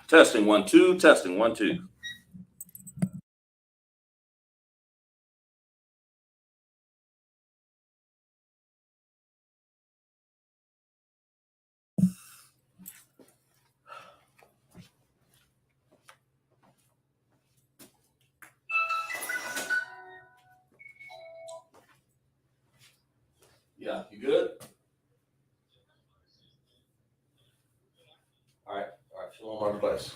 Testing 1 2, testing 1 2. Yeah, you good? All right, shalom, marketplace.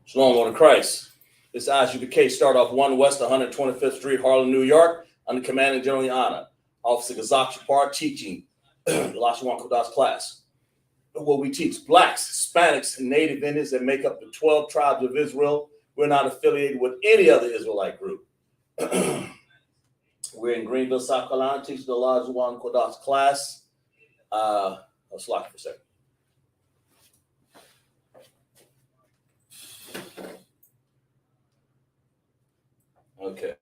Shalom, Lord of Christ. This ISUPK start off 1 West 125th Street, Harlem, New York, under commanding General Yana, Officer Gazak Shapar, teaching the Lashawan Qadash class. What we teach blacks, Hispanics, and Native Indians that make up the 12 tribes of Israel. We're not affiliated with any other Israelite group. We're in Greenville, South Carolina, teaching the Lashawan Qadash class. Let's lock it for a second. Okay.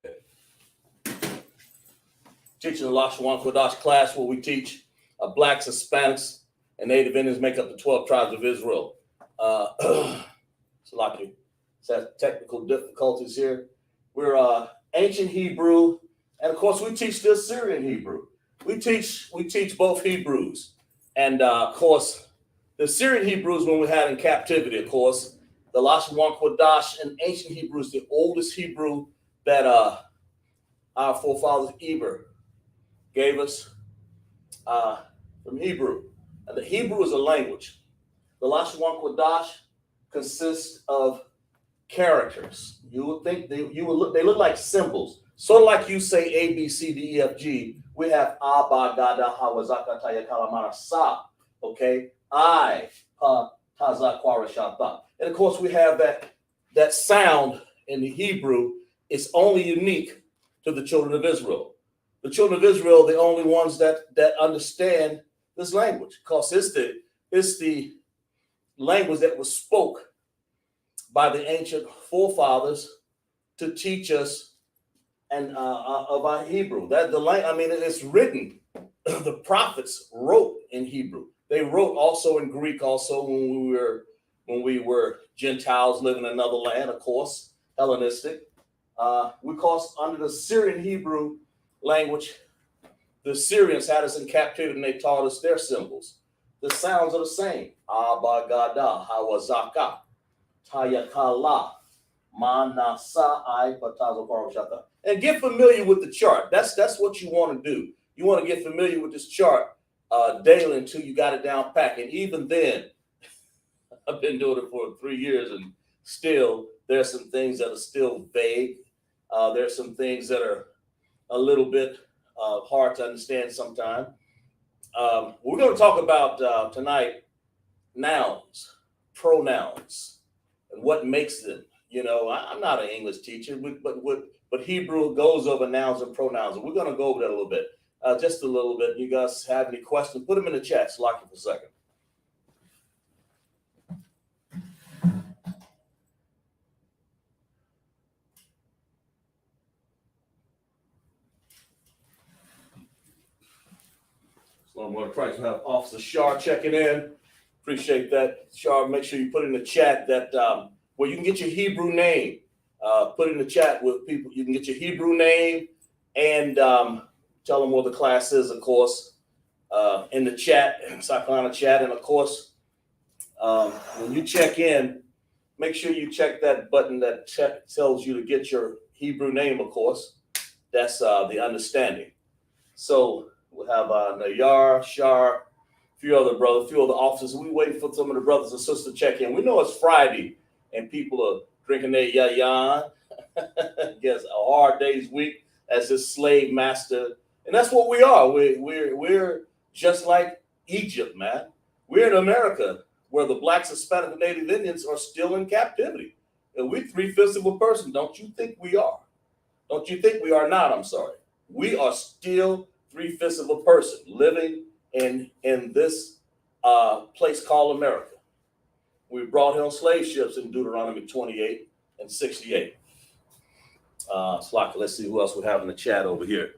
Teaching the Lashawan Qadash class, where we teach blacks, Hispanics, and Native Indians make up the 12 tribes of Israel. Salaki, has technical difficulties here. We're ancient Hebrew, and of course we teach the Assyrian Hebrew. We teach both Hebrews, and of course the Assyrian Hebrews when we had in captivity. Of course, the Lashawan Qadash and ancient Hebrew is the oldest Hebrew that our forefathers Eber gave us from Hebrew. And the Hebrew is a language. The Lashawan Qadash consists of characters. You would think they look like symbols. Sort of like you say A, B, C, D, E, F, G. We have Abba, Gada, Hawa, Zaka, Taya, Kalamana, Sa. Okay? I, Pa, Taza, Kwara, Shata. And of course, we have that sound in the Hebrew. It's only unique to the children of Israel. The children of Israel are the only ones that understand this language, because it's the language that was spoke by the ancient forefathers to teach us and of our Hebrew. It's written. The prophets wrote in Hebrew. They wrote also in Greek. Also, when we were Gentiles living in another land, of course, Hellenistic. Because under the Syrian Hebrew language, the Syrians had us in captivity and they taught us their symbols. The sounds are the same. Abba, Gada, Hawa, Zaka, Tayakala, Manasa, I, Patazo, Parashata. And get familiar with the chart. That's what you want to do. You want to get familiar with this chart daily until you got it down pat. And even then, I've been doing it for 3 years, and still there's some things that are still vague. There's some things that are a little bit hard to understand sometimes. We're going to talk about tonight nouns, pronouns, and what makes them. You know, I'm not an English teacher, but Hebrew goes over nouns and pronouns, and we're going to go over that a little bit, just a little bit. You guys have any questions? Put them in the chat. So lock it for a second. So I'm going to try to have Officer Shar checking in. Appreciate that, Shar. Make sure you put in the chat that where you can get your Hebrew name. Put in the chat with people. You can get your Hebrew name and tell them what the class is, of course, in the chat, South Carolina chat. And of course, when you check in, make sure you check that button that tells you to get your Hebrew name, of course. That's the understanding. So We'll have Nayar, Shar, a few other brothers, a few other officers. We waiting for some of the brothers and sisters to check in. We know it's Friday and people are drinking their yayan. Yes, a hard day's week as this slave master, and that's what we are. We're just like Egypt, man. We're in America where the blacks, Hispanic, and Native Indians are still in captivity, and we're 3/5 of a person. Don't you think we are? Don't you think we are not? I'm sorry. We are still 3/5 of a person living in this place called America. We brought here on slave ships in Deuteronomy 28 and 68. Slock, let's see who else we have in the chat over here.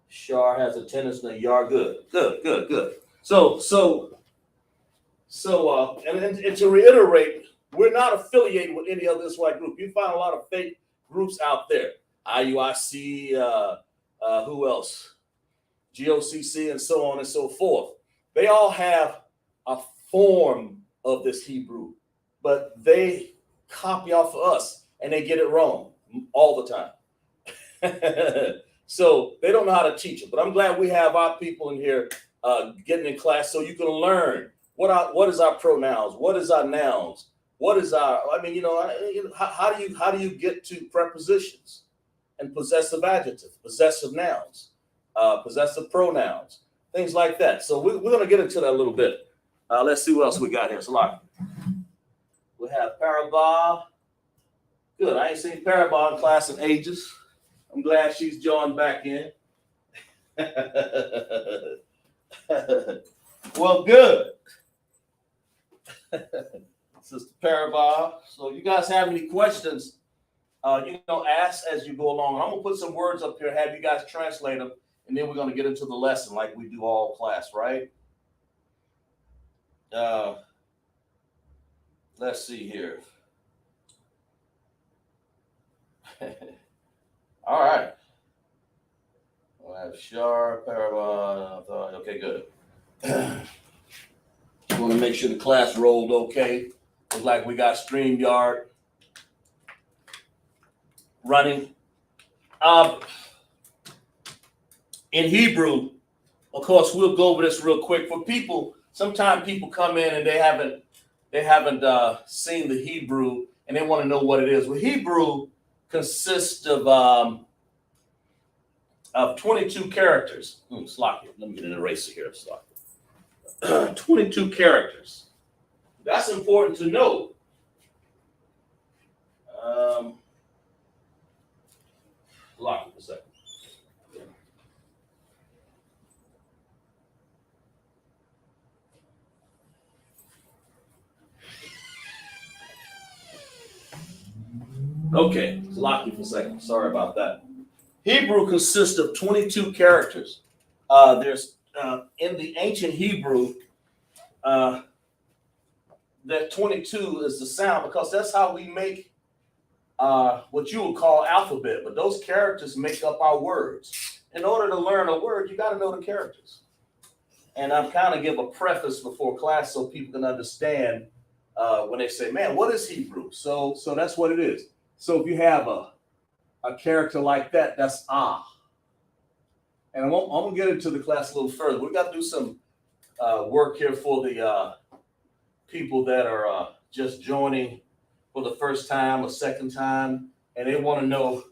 Shar has attendance. Yar, good. So, and to reiterate, we're not affiliated with any other Israelite group. You find a lot of fake groups out there. IUIC, who else? GOCC, and so on and so forth. They all have a form of this Hebrew, but they copy off of us and they get it wrong all the time. So they don't know how to teach it. But I'm glad we have our people in here getting in class so you can learn what is our pronouns, what is our nouns, what is our, how do you get to prepositions and possessive adjectives, possessive nouns, possessive pronouns, things like that. So we're going to get into that a little bit. Let's see what else we got here. So we have Parabah. Good. I ain't seen Parabah in class in ages. I'm glad she's joined back in. Well, good. Sister Parabah. So you guys have any questions, ask as you go along. I'm going to put some words up here, have you guys translate them, and then we're going to get into the lesson like we do all class, right? Let's see here. All right. We'll have Shar, Parabah. Okay, good. Just want to make sure the class rolled okay. Looks like we got StreamYard running. In Hebrew, of course, we'll go over this real quick. For people, sometimes people come in and they haven't seen the Hebrew and they want to know what it is. Well, Hebrew consists of 22 characters. Slocky. Let me get an eraser here. Slocky. 22 characters. That's important to know. Lock it a second. Okay, lock you for a second. Sorry about that. Hebrew consists of 22 characters. There's in the ancient Hebrew, that 22 is the sound because that's how we make what you would call alphabet. But those characters make up our words. In order to learn a word, you got to know the characters. And I'm kind of give a preface before class so people can understand when they say, "Man, what is Hebrew?" So that's what it is. So if you have a character like that, that's ah. And I'm gonna get into the class a little further. We got to do some work here for the people that are just joining for the first time or second time, and they want to know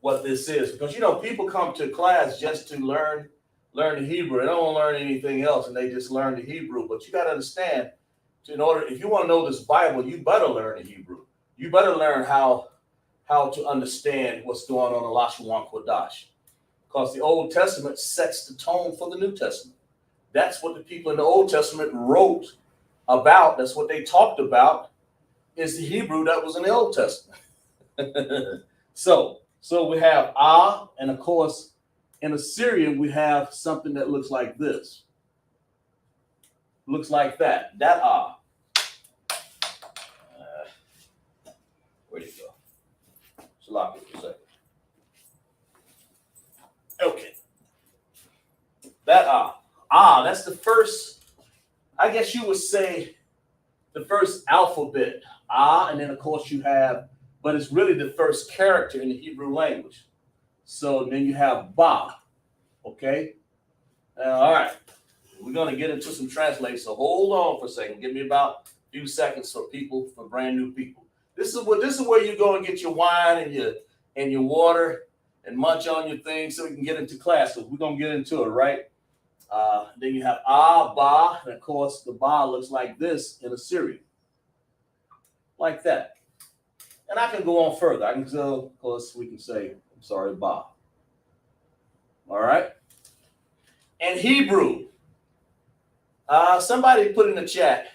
what this is because people come to class just to learn the Hebrew. They don't want to learn anything else, and they just learn the Hebrew. But you got to understand, if you want to know this Bible, you better learn the Hebrew. You better learn how to understand what's going on in Lashawan Qadash. Because the Old Testament sets the tone for the New Testament. That's what the people in the Old Testament wrote about. That's what they talked about, is the Hebrew that was in the Old Testament. So we have ah, and of course, in Assyrian, we have something that looks like this. Looks like that. That ah. Where'd it go? Just lock it for a second. Okay. That that's the first, I guess you would say, the first alphabet. And then of course you have, but it's really the first character in the Hebrew language. So then you have ba. Okay. All right. We're going to get into some translation. So hold on for a second. Give me about a few seconds for brand new people. This is where you go and get your wine and your water and munch on your thing so we can get into class. So we're going to get into it, right? Then you have ba, and of course the ba looks like this in Assyrian, like that. And I can go on further. I can go, of course, we can say, I'm sorry, ba. All right. And Hebrew. Somebody put in the chat,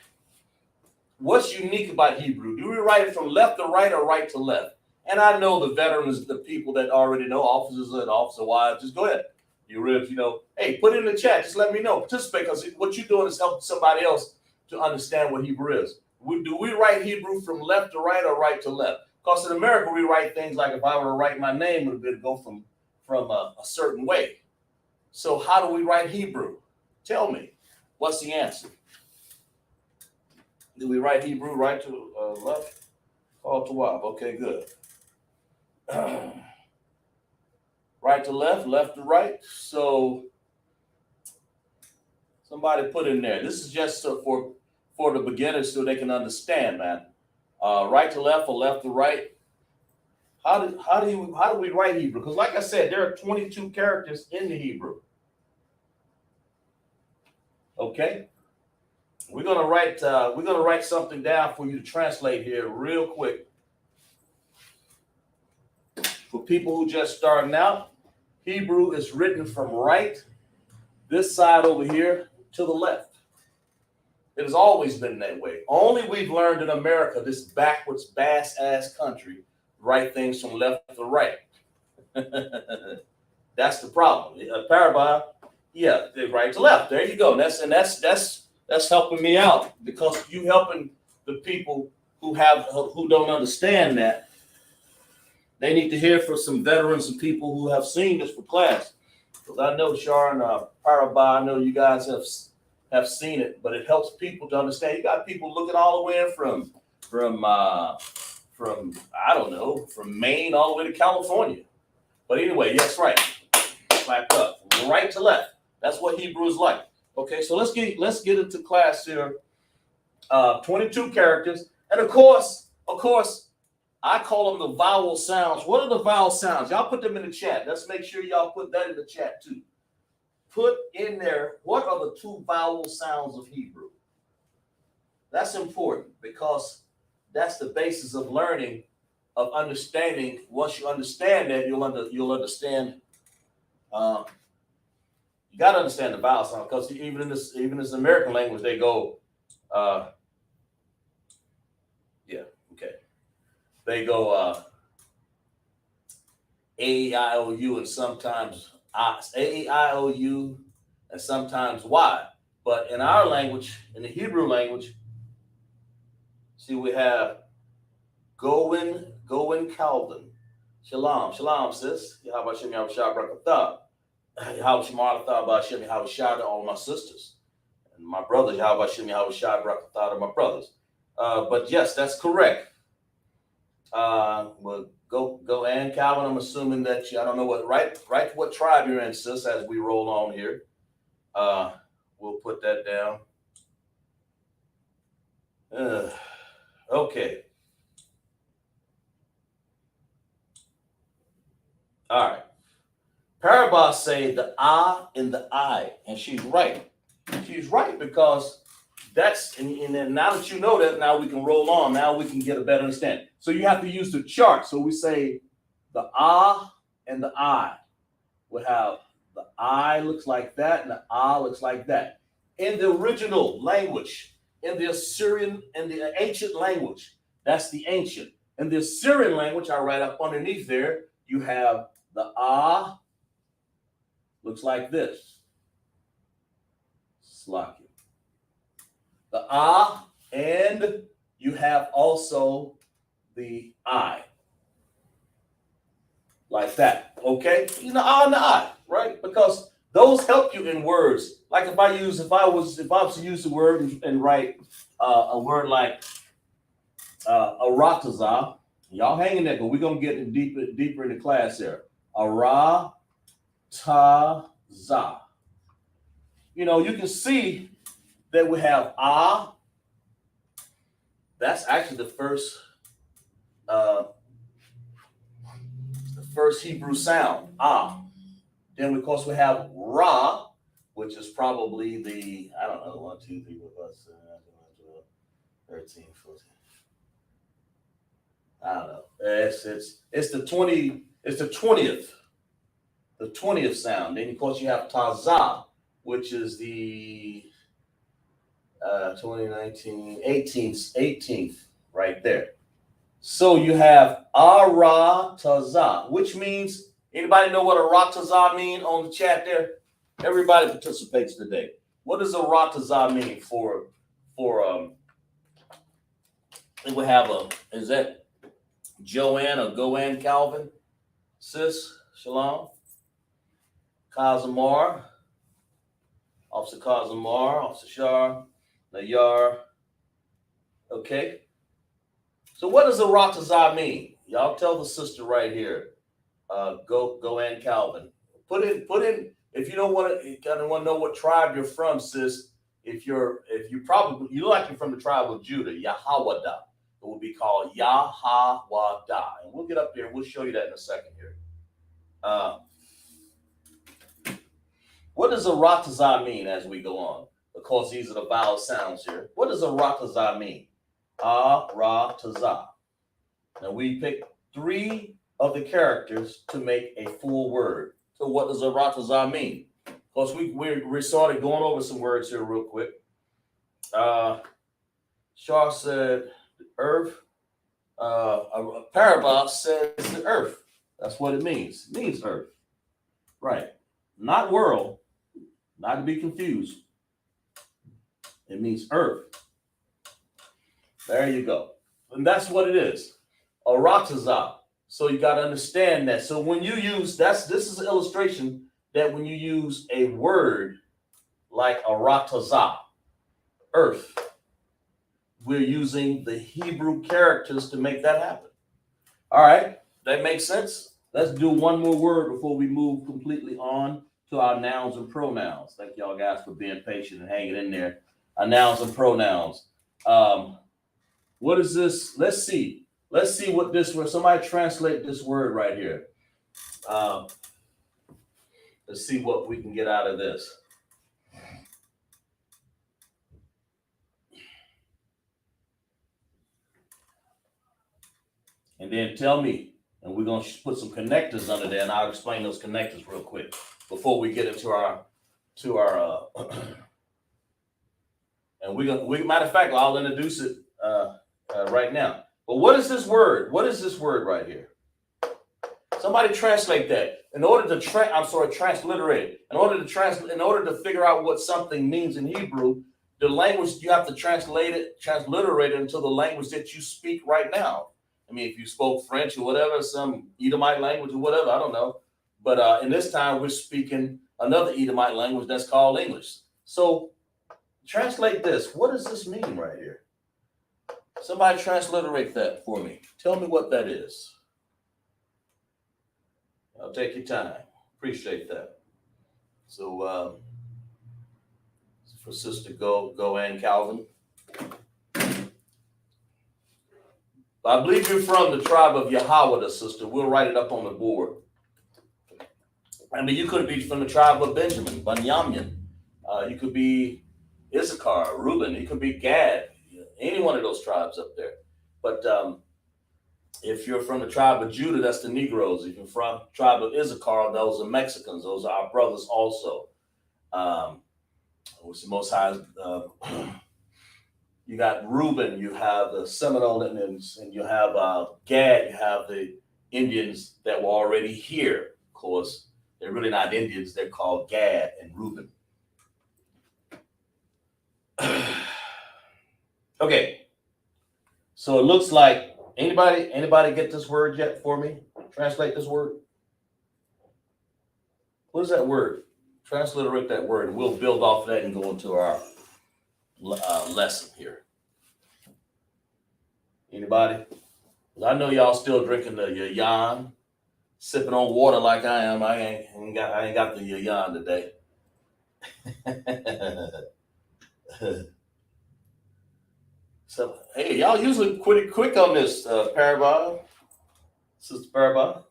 what's unique about Hebrew? Do we write it from left to right or right to left? And I know the veterans, the people that already know, officers and officer wives, just go ahead. Hey, put it in the chat. Just let me know. Participate, because what you're doing is helping somebody else to understand what Hebrew is. Do we write Hebrew from left to right or right to left? Because in America, we write things like, if I were to write my name, it would go from a certain way. So how do we write Hebrew? Tell me. What's the answer? Do we write Hebrew right to left? All to wab. Okay, good. Right to left, left to right. So somebody put in there. This is just for the beginners so they can understand, man. Right to left or left to right. How do we write Hebrew? Because like I said, there are 22 characters in the Hebrew. Okay. We're gonna write something down for you to translate here real quick. For people who just starting out, Hebrew is written from right, this side over here, to the left. It has always been that way. Only we've learned in America, this backwards, bass-ass country, write things from left to right. That's the problem. Parabah, yeah, right to left. There you go. That's helping me out, because you helping the people who don't understand that. They need to hear from some veterans and people who have seen this for class. Because I know Sharon, Parabah, I know you guys have seen it, but it helps people to understand. You got people looking all the way from I don't know, from Maine all the way to California. But anyway, yes, right. Back up, from right to left. That's what Hebrew is like. Okay, so let's get into class here. 22 characters, and of course, I call them the vowel sounds. What are the vowel sounds? Y'all put them in the chat. Let's make sure y'all put that in the chat too. Put in there, what are the 2 vowel sounds of Hebrew? That's important, because that's the basis of learning, of understanding. Once you understand that, you'll understand. You got to understand the vowel sound, because even in this American language, they go, they go A-E-I-O-U, and sometimes A-E-I-O-U, and sometimes Y. But in our language, in the Hebrew language, see, we have Goin Calvin. Shalom, sis. Yahweh Shem Yahweh Shah Brakatah. Yahweh Shem Yahweh Shem Yahweh Shah to all my sisters. And my brothers, Yahweh Shem Yahweh Shah Brakatah to my brothers. But yes, that's correct. Well, go and Calvin. I'm assuming that I don't know what tribe you're in, sis, as we roll on here. We'll put that down. Okay. All right. Parabah say the ah and the I, and she's right. She's right, because that's, and then now that you know that, now we can roll on. Now we can get a better understanding. So you have to use the chart. So we say the ah and the I. We have the I looks like that, and the ah looks like that. In the original language, in the Assyrian and the ancient language, that's the ancient. In the Assyrian language, I write up underneath there, you have the ah looks like this. Slack it. The ah, and you have also the I. Like that. Okay? You know, ah and the I, right? Because those help you in words. Like if I was to use the word and write a word like aratazah, y'all hang in there, but we're gonna get deeper into class here. Arataza. You know, you can see that we have That's actually the first Hebrew sound, Then, of course, we have Ra, which is probably the, I don't know, 1, 2, 3, 4, 5, 6, 7, 8, 9, 10, 11, 13, 14. I don't know. It's the 20th sound. Then, of course, you have Taza, which is the 2019 18th right there. So you have Arataza, which means, anybody know what Arataza mean on the chat there? Everybody participates today. What does Arataza mean for we have is that Joanne or Goanne Calvin? Sis, Shalom. Kazamar, Officer Kazamar, Officer Shar, Nayar. Okay. So what does Arataza mean? Y'all tell the sister right here. Goanne Calvin. Put in. If you don't want to, you kind of want to know what tribe you're from, sis. If you like you're from the tribe of Judah, Yahawada. It will be called Yahawada, and we'll get up there. We'll show you that in a second here. What does Arataza mean as we go on? Of course, these are the vowel sounds here. What does Arataza mean? Arataza. Now we picked 3 of the characters to make a full word. So what does Arataza mean? Of course, we started going over some words here real quick. Shar said earth. Parabas says the earth. That's what it means. It means earth. Right. Not world. Not to be confused. It means earth. There you go. And that's what it is. Arataza. So you got to understand that. So when you use, this is an illustration that when you use a word like Arataza, earth, we're using the Hebrew characters to make that happen. All right. That makes sense? Let's do one more word before we move completely on to our nouns and pronouns. Thank y'all guys for being patient and hanging in there. Our nouns and pronouns. What is this? Let's see what this word. Somebody translate this word right here. Let's see what we can get out of this. And then tell me, and we're going to put some connectors under there, and I'll explain those connectors real quick before we get into our and matter of fact, I'll introduce it right now. But what is this word? What is this word right here? Somebody translate that. In order to transliterate it. In order to figure out what something means in Hebrew, the language you have to transliterate it into the language that you speak right now. I mean, if you spoke French or whatever, some Edomite language or whatever, I don't know. But in this time, we're speaking another Edomite language that's called English. So translate this. What does this mean right here? Somebody transliterate that for me. Tell me what that is. I'll take your time. Appreciate that. So for Sister Goanne Calvin. I believe you're from the tribe of Yahawada, sister. We'll write it up on the board. I mean, you could be from the tribe of Benjamin, Bunyamin. You could be Issachar, Reuben. You could be Gad. Any one of those tribes up there. But if you're from the tribe of Judah, that's the Negroes. If you're from the tribe of Issachar, those are Mexicans. Those are our brothers also. Which the Most High, you got Reuben, you have the Seminole Indians, and you have Gad, you have the Indians that were already here. Of course, they're really not Indians. They're called Gad and Reuben. Okay, so it looks like anybody get this word yet for me? Translate this word. What is that word? Transliterate that word, and we'll build off that and go into our lesson here. Anybody? I know y'all still drinking the yayan. sipping on water like I am. I ain't got the yawn today. So hey, y'all usually pretty quick on this, Parabon, Sister Parabon.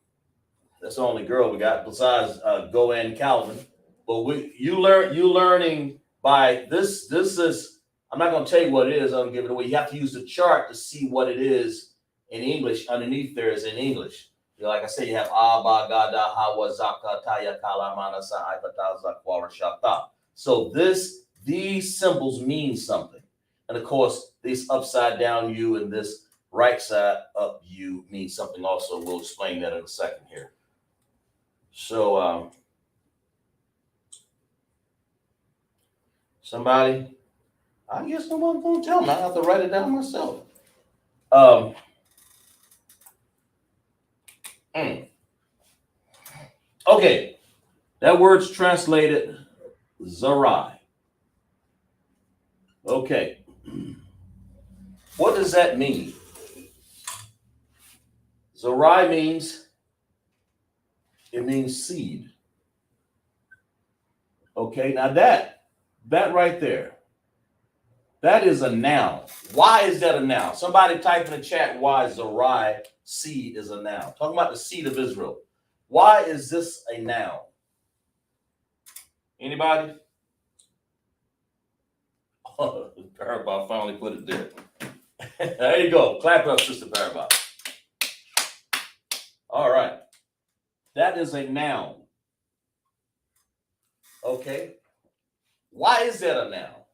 That's the only girl we got besides Goan Calvin. But you learning by this. This is, I'm not going to tell you what it is. I'm going to give it away. You have to use the chart to see what it is in English. Underneath there is in English. Like I said, you have Abba, Gada, Hawa, Zaka, Taya, Kala, Manasa, Aikata, Zakwara, Shata. So these symbols mean something. And of course, this upside down U and this right side up U means something also. We'll explain that in a second here. So somebody, I guess no one's going to tell me. I have to write it down myself. Okay, that word's translated Zarai. Okay, what does that mean? Zarai means seed. Okay, now that right there, that is a noun. Why is that a noun? Somebody type in the chat why Zarai, seed, is a noun. Talking about the seed of Israel. Why is this a noun? Anybody? Oh, Parabon finally put it there. There you go. Clap up, Sister Parabon. All right. That is a noun. Okay. Why is that a noun?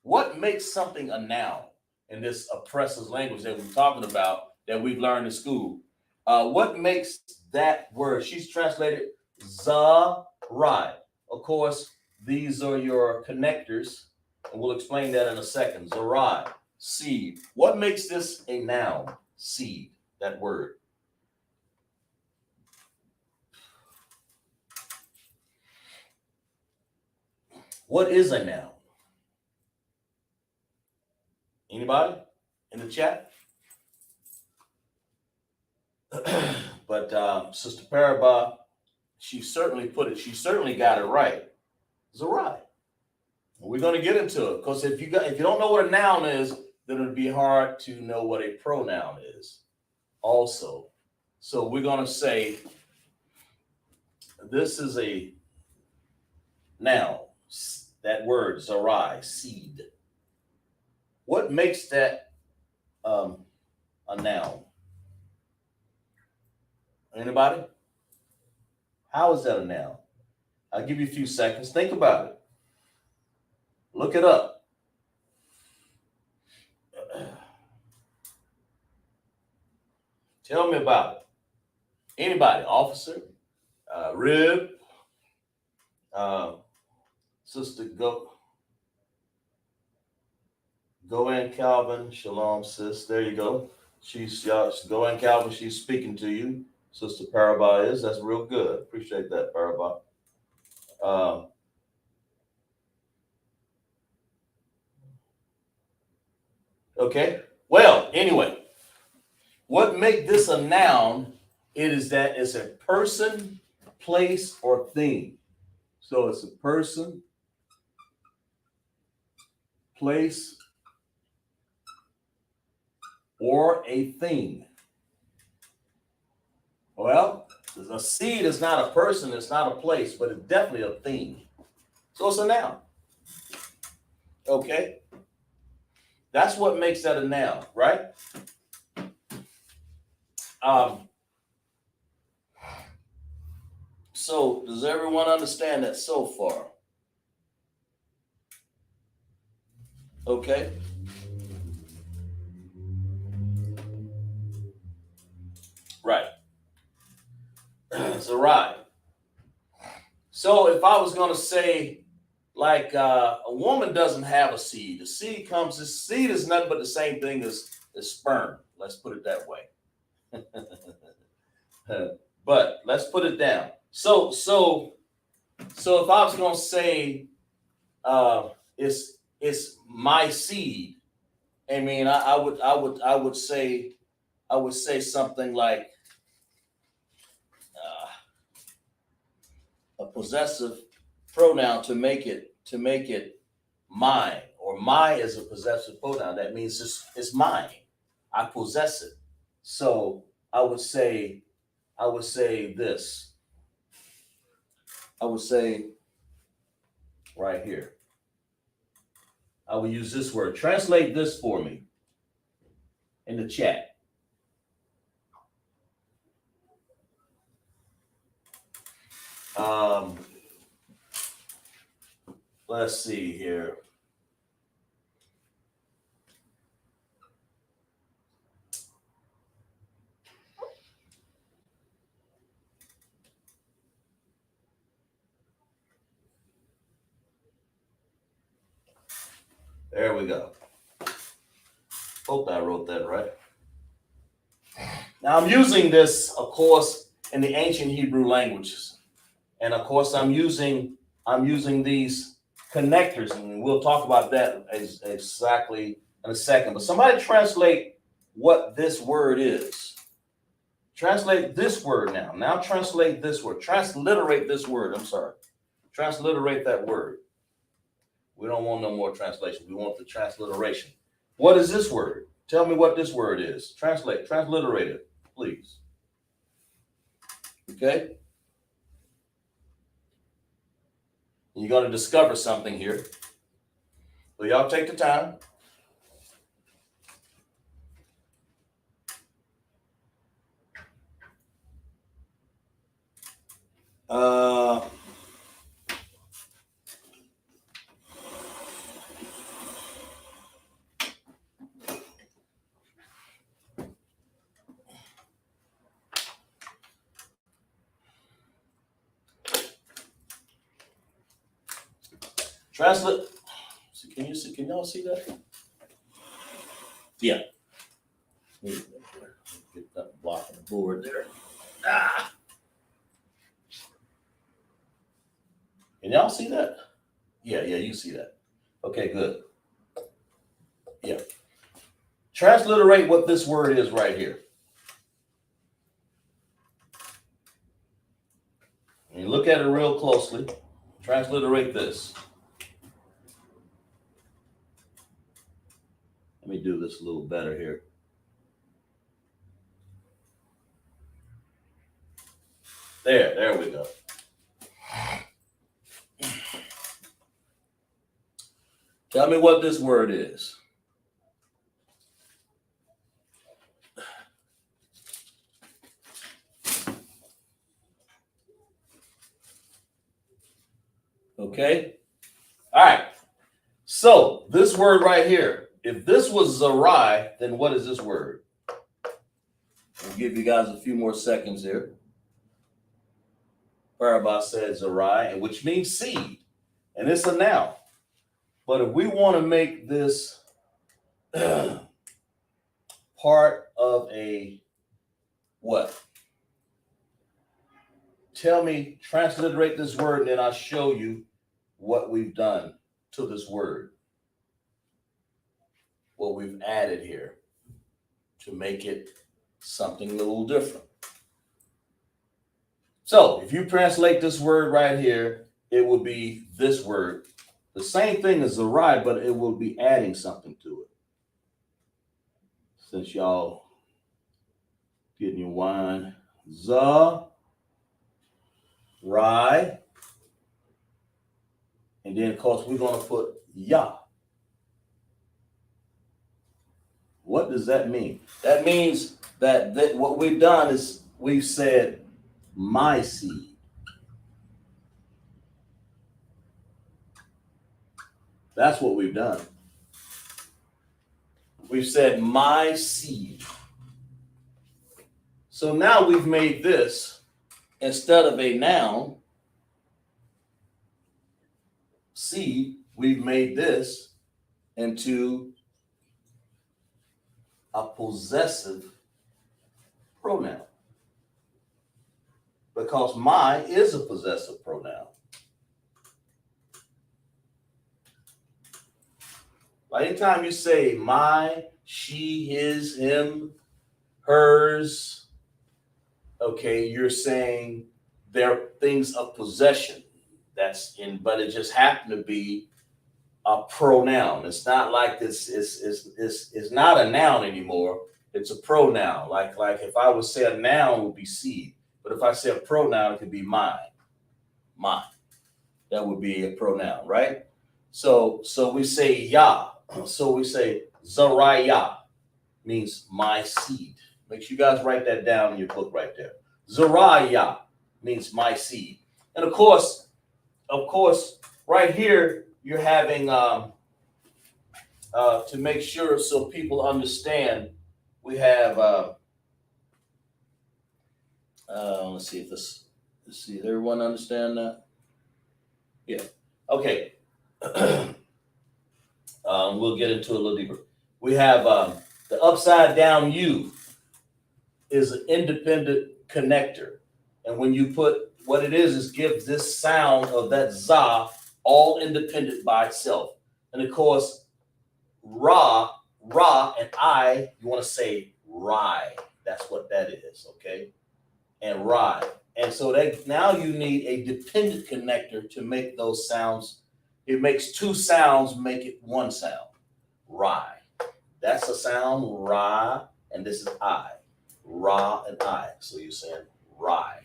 What makes something a noun in this oppressive language that we're talking about, that we've learned in school? What makes that word? She's translated Zarai. Of course, these are your connectors, and we'll explain that in a second. Zarai, seed. What makes this a noun? Seed, that word. What is a noun? Anybody in the chat? But Sister Parabon, she certainly got it right. Zarai. We're going to get into it, because if you don't know what a noun is, then it'd be hard to know what a pronoun is also. So we're going to say this is a noun. That word, Zarai, seed. What makes that a noun? Anybody? How is that a noun? I'll give you a few seconds. Think about it. Look it up. Tell me about it. Anybody? Officer? Rib? Sister Goan Calvin. Shalom, sis. There you go. She's Goan Calvin. She's speaking to you. Sister Parabon is. That's real good. Appreciate that, Parabon. Okay. Well, anyway, what make this a noun? It is that it's a person, place, or thing. So it's a person, place, or a thing. Well, a seed is not a person, it's not a place, but it's definitely a thing. So it's a noun. Okay? That's what makes that a noun, right? So does everyone understand that so far? Okay. Right. Zarai. So if I was going to say, like, a woman doesn't have a seed. The seed is nothing but the same thing as sperm. Let's put it that way. But let's put it down. So if I was going to say, it's my seed, I mean, I would say something like, a possessive pronoun to make it mine, or my is a possessive pronoun. That means it's mine. I possess it. So I would say this. I would say right here. I will use this word. Translate this for me in the chat. Let's see here. There we go. Hope I wrote that right. Now I'm using this, of course, in the ancient Hebrew languages. And of course, I'm using these connectors, and we'll talk about that exactly in a second. But somebody translate what this word is. Translate this word now. Now translate this word. Transliterate this word. I'm sorry. Transliterate that word. We don't want no more translation. We want the transliteration. What is this word? Tell me what this word is. Transliterate it, please. Okay? You're going to discover something here. So y'all take the time. Translate. Can you see? Can y'all see that? Yeah. Get that block on the board there. Ah. Can y'all see that? Yeah, you see that. Okay, good. Yeah. Transliterate what this word is right here. And you look at it real closely. Transliterate this. Let me do this a little better here. There we go. Tell me what this word is. Okay. All right. So this word right here, if this was Zerai, then what is this word? I'll give you guys a few more seconds here. Parabah said Zerai, which means seed, and it's a noun. But if we want to make this part of a what? Tell me, transliterate this word, and then I'll show you what we've done to this word. What we've added here to make it something a little different. So if you translate this word right here, it will be this word. The same thing as Zerai, but it will be adding something to it. Since y'all getting your wine. Zerai. And then, of course, we're going to put Yah. What does that mean? That means that what we've done is we've said my seed. That's what we've done. We've said my seed. So now we've made this, instead of a noun, seed, we've made this into a possessive pronoun. Because my is a possessive pronoun. Anytime you say my, she, his, him, hers, okay, you're saying they're things of possession. But it just happened to be a pronoun. It's not like this. It's not a noun anymore. It's a pronoun. Like if I would say a noun would be seed, but if I say a pronoun, it could be mine. Mine. That would be a pronoun, right? So we say ya. So we say Zariah means my seed. Make sure you guys write that down in your book right there. Zariah means my seed. And of course, right here you're having to make sure so people understand. We have let's see. Everyone understand that? Yeah. Okay. We'll get into it a little deeper. We have the upside down U is an independent connector. And when you put what it is gives this sound of that za all independent by itself. And of course, ra, and I, you want to say rye. That's what that is, okay? And rye. And so that now you need a dependent connector to make those sounds. It makes two sounds, make it one sound. Rye. That's a sound, ra, and this is I. Ra and I. So you're saying rye.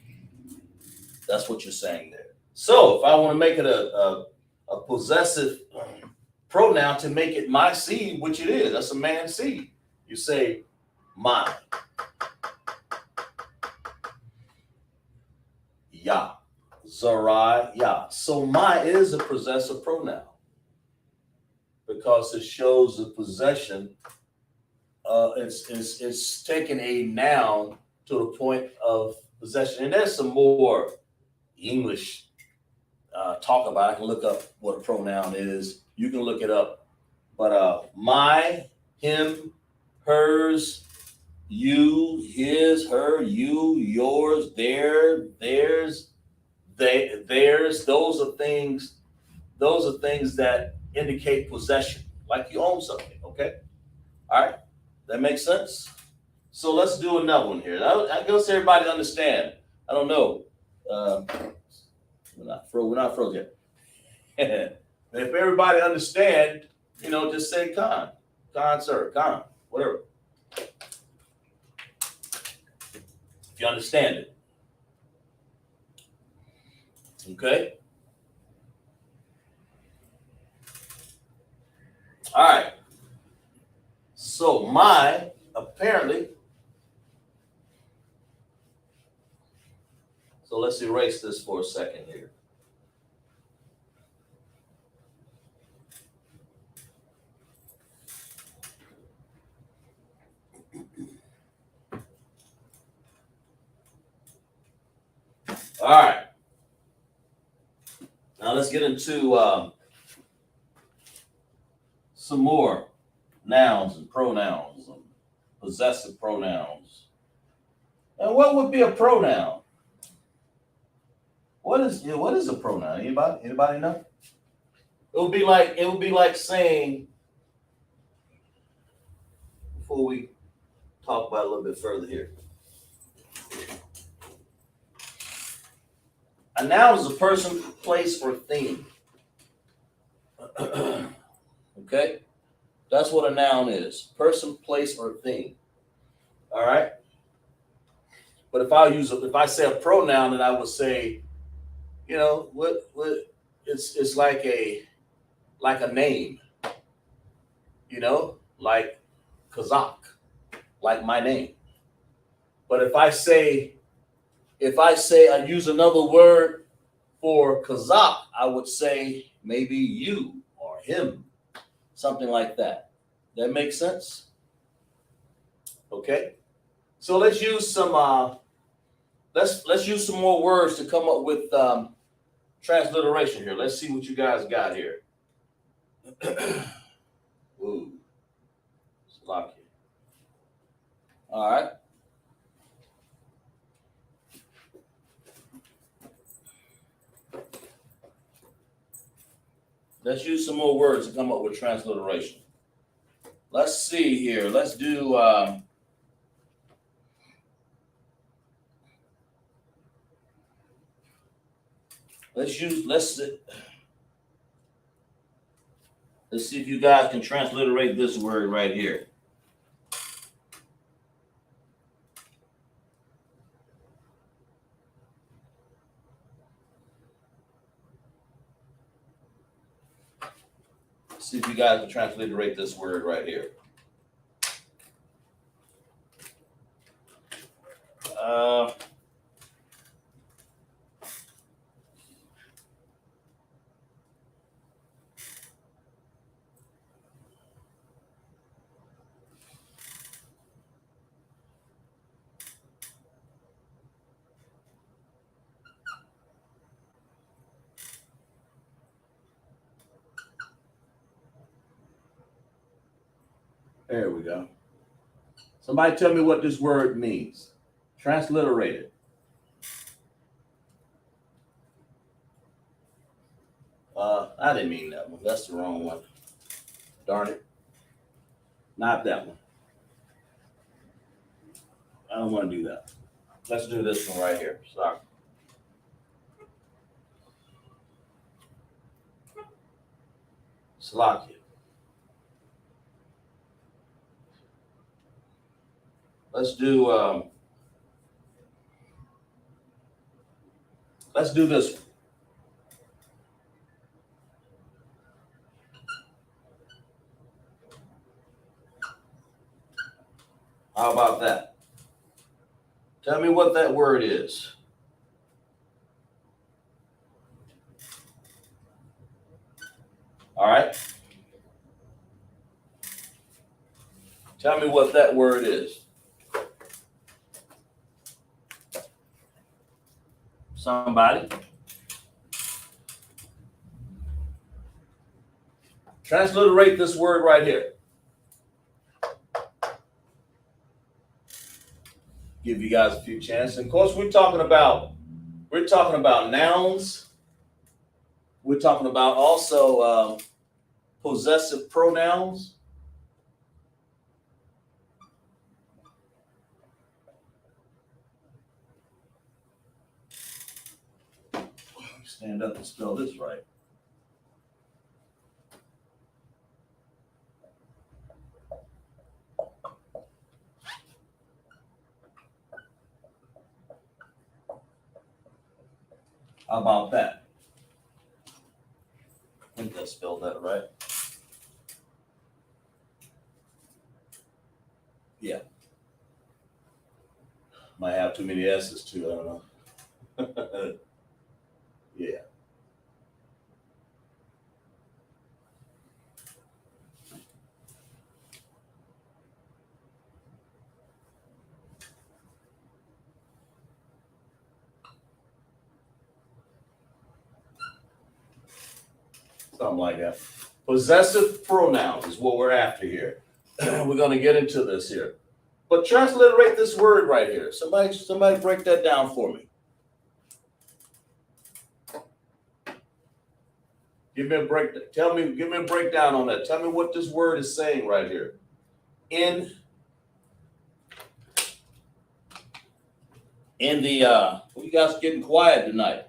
That's what you're saying there. So if I want to make it a possessive pronoun to make it my seed, which it is, that's a man's seed. You say mine. Ya. Zarai, ya. So my is a possessive pronoun because it shows the possession. It's taking a noun to the point of possession. And there's some more English talk about. I can look up what a pronoun is. You can look it up. But my, him, hers, you, his, her, you, yours, their, theirs, theirs. Those are things that indicate possession, like you own something. Okay. All right. That makes sense. So let's do another one here. I guess everybody understand. I don't know. We're not frozen yet. If everybody understand, just say con, sir, con, whatever. If you understand it. Okay. All right. So my apparently. So let's erase this for a second here. All right. Now let's get into some more nouns and pronouns and possessive pronouns. And what would be a pronoun? What is a pronoun? Anybody know? It would be like saying, before we talk about it a little bit further here. A noun is a person, place, or thing. Okay? That's what a noun is. Person, place, or thing. All right? But if I say a pronoun, then I would say, it's like a name. Like Kazakh, like my name. But if I use another word for Kazakh, I would say maybe you or him, something like that. That makes sense? Okay. So let's use some let's use some more words to come up with transliteration here. Let's see what you guys got here. Ooh, it's lucky. All right. Let's use some more words to come up with transliteration. Let's see here. Let's do let's see if you guys can transliterate this word right here. See if you guys can transliterate this word right here. There we go. Somebody tell me what this word means. Transliterate it. I didn't mean that one. That's the wrong one. Darn it. Not that one. I don't want to do that. Let's do this one right here. Sorry. Slovakia. Let's do this one. How about that? Tell me what that word is. All right. Tell me what that word is. Somebody. Transliterate this word right here. Give you guys a few chances. And of course, we're talking about nouns. We're talking about also possessive pronouns. Stand up and spell this right. How about that? I think I spelled that right. Yeah. Might have too many S's too. I don't know. Yeah. Something like that. Possessive pronouns is what we're after here. We're going to get into this here. But transliterate this word right here. Somebody break that down for me. Give me a breakdown. Give me a breakdown on that. Tell me what this word is saying right here. In the you guys getting quiet tonight.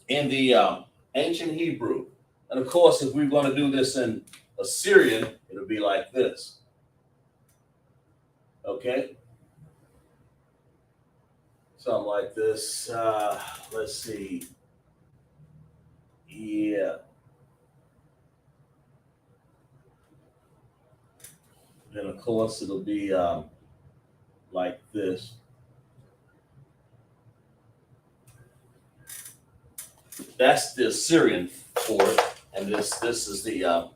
In the ancient Hebrew. And of course, if we're going to do this in Assyrian, it'll be like this. Okay? Something like this. Let's see. Yeah. Then of course it'll be like this. That's the Assyrian for it, and this is the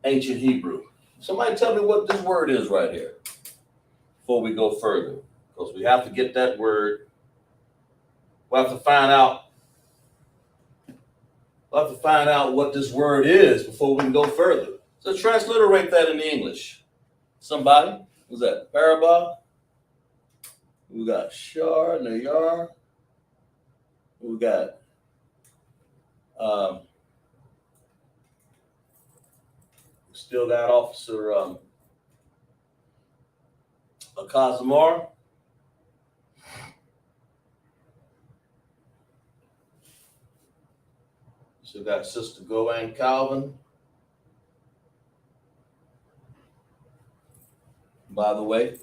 ancient Hebrew. Somebody tell me what this word is right here before we go further, because we have to get that word. We'll have to find out. We'll have to find out what this word is before we can go further. So transliterate that in English. Somebody, what's that? Parabah. We got Shar, Nayar. We got still got Officer Kazamar. So we got Sister Goanne Calvin. By the way,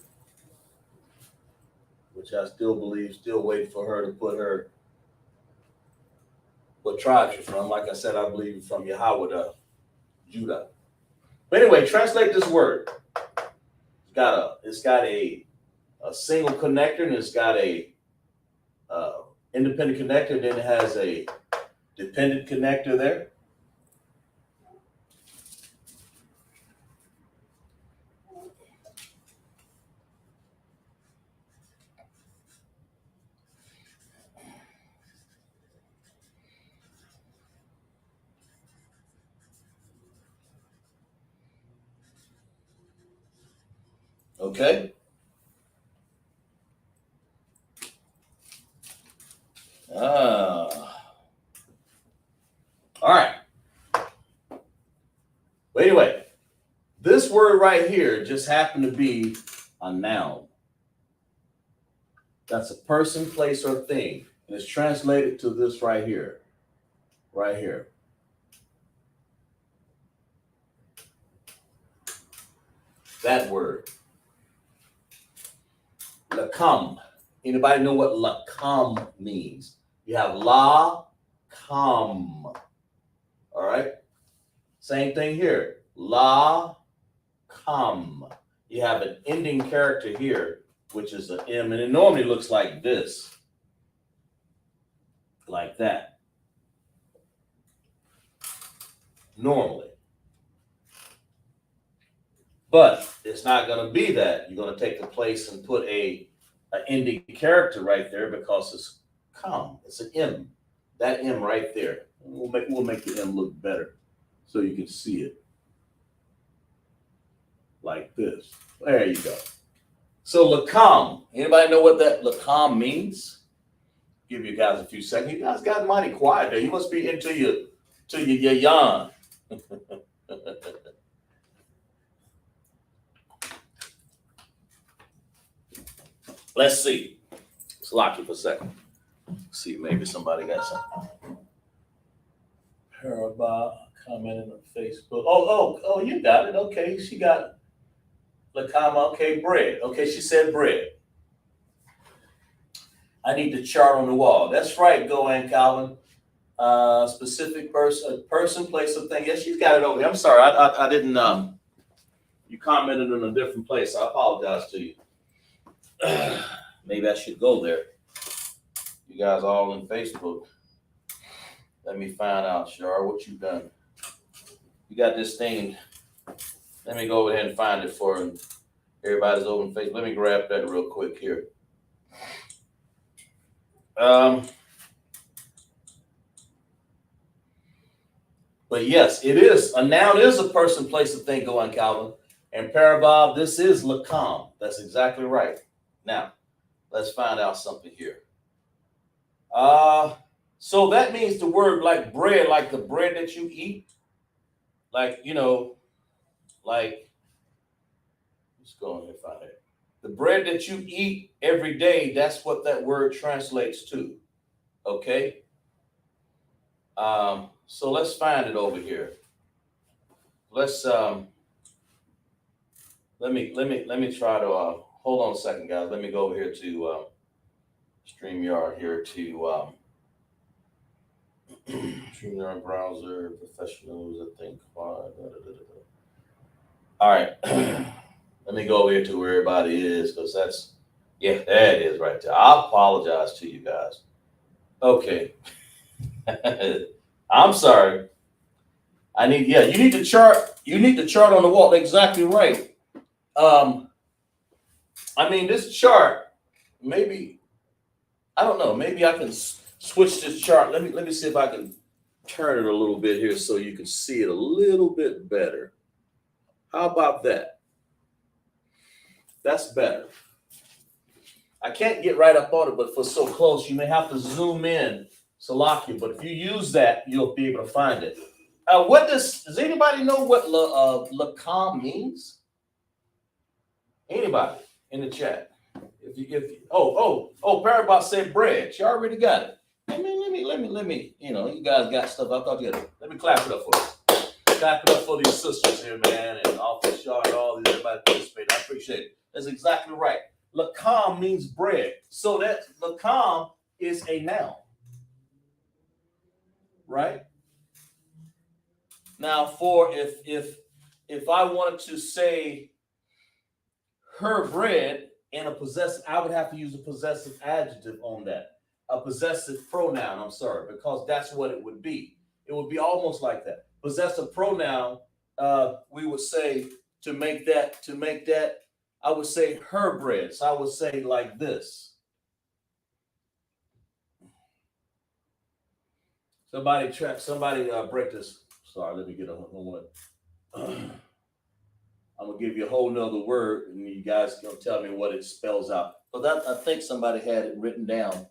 which I still believe, still waiting for her to put her, what tribe she's from. Like I said, I believe from Yahweh, Judah. But anyway, translate this word. It's got a single connector, and it's got a independent connector, and then it has a dependent connector there. Okay. All right. But anyway, this word right here just happened to be a noun. That's a person, place, or thing. And it's translated to this right here. Right here. That word. Lakam. Anybody know what lakam means? You have la, kam. All right. Same thing here. La, kam. You have an ending character here, which is an M, and it normally looks like this. Like that. Normally. But it's not going to be that. You're going to take the place and put an ending character right there because it's come. It's an M. That M right there. We'll make the M look better so you can see it. Like this. There you go. So lakam. Anybody know what that lakam means? Give you guys a few seconds. You guys got mighty quiet there. You must be into your yawn. Let's see. Let's lock you for a second. Let's see, maybe somebody got something. Parabah commented on Facebook. Oh, you got it. Okay, she got lakama. Okay, bread. Okay, she said bread. I need the chart on the wall. That's right, Goanne Calvin. Specific person, place, or thing. Yeah, she's got it over here. I'm sorry, I didn't. You commented in a different place. I apologize to you. Maybe I should go there. You guys all in Facebook. Let me find out, Shar, what you done. You got this thing. Let me go over here and find it for everybody's open Facebook. Let me grab that real quick here. But yes, it is. A noun is a person, place, or thing, go on, Calvin. And Parabah, this is lakam. That's exactly right. Now, let's find out something here. So that means the word like bread, like the bread that you eat. Like, like, let's go on here and find it. The bread that you eat every day, that's what that word translates to. Okay? So let's find it over here. Let's let me try to hold on a second, guys. Let me go over here to StreamYard here to StreamYard browser, professionals, I think. All right. Let me go over here to where everybody is, because that's, yeah, there it is right there. I apologize to you guys. Okay. I'm sorry. You need the chart. You need the chart on the wall. Exactly right. This chart, maybe, I don't know, maybe I can switch this chart. Let me see if I can turn it a little bit here so you can see it a little bit better. How about that? That's better. I can't get right up on it, but for so close, you may have to zoom in, Salakia. But if you use that, you'll be able to find it. Does anybody know what lakam means? Anybody in the chat? Parabah said bread. She already got it. Let me, you guys got stuff. I thought you had. Let me clap it up for us. Clap it up for these sisters here, man, and Officer Shaw and all these everybody participating. I appreciate it. That's exactly right. Lakam means bread. So that lakam is a noun. Right? Now, for if I wanted to say her bread in a possessive, I would have to use a possessive adjective on that. A possessive pronoun, I'm sorry, because that's what it would be. It would be almost like that. Possessive pronoun, we would say to make that, I would say her bread. So I would say like this. Somebody break this. Sorry, let me get a one. I'm gonna give you a whole nother word, and you guys gonna tell me what it spells out. But that, I think somebody had it written down.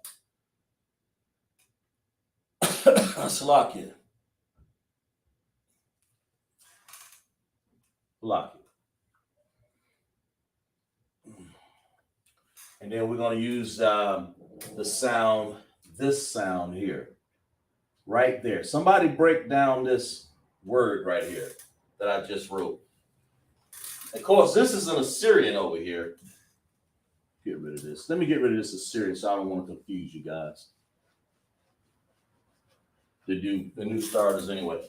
Slovakia. And then we're going to use this sound here, right there. Somebody break down this word right here that I just wrote. Of course, this is an Assyrian over here. Get rid of this. Let me get rid of this Assyrian so I don't want to confuse you guys. The new starters anyway.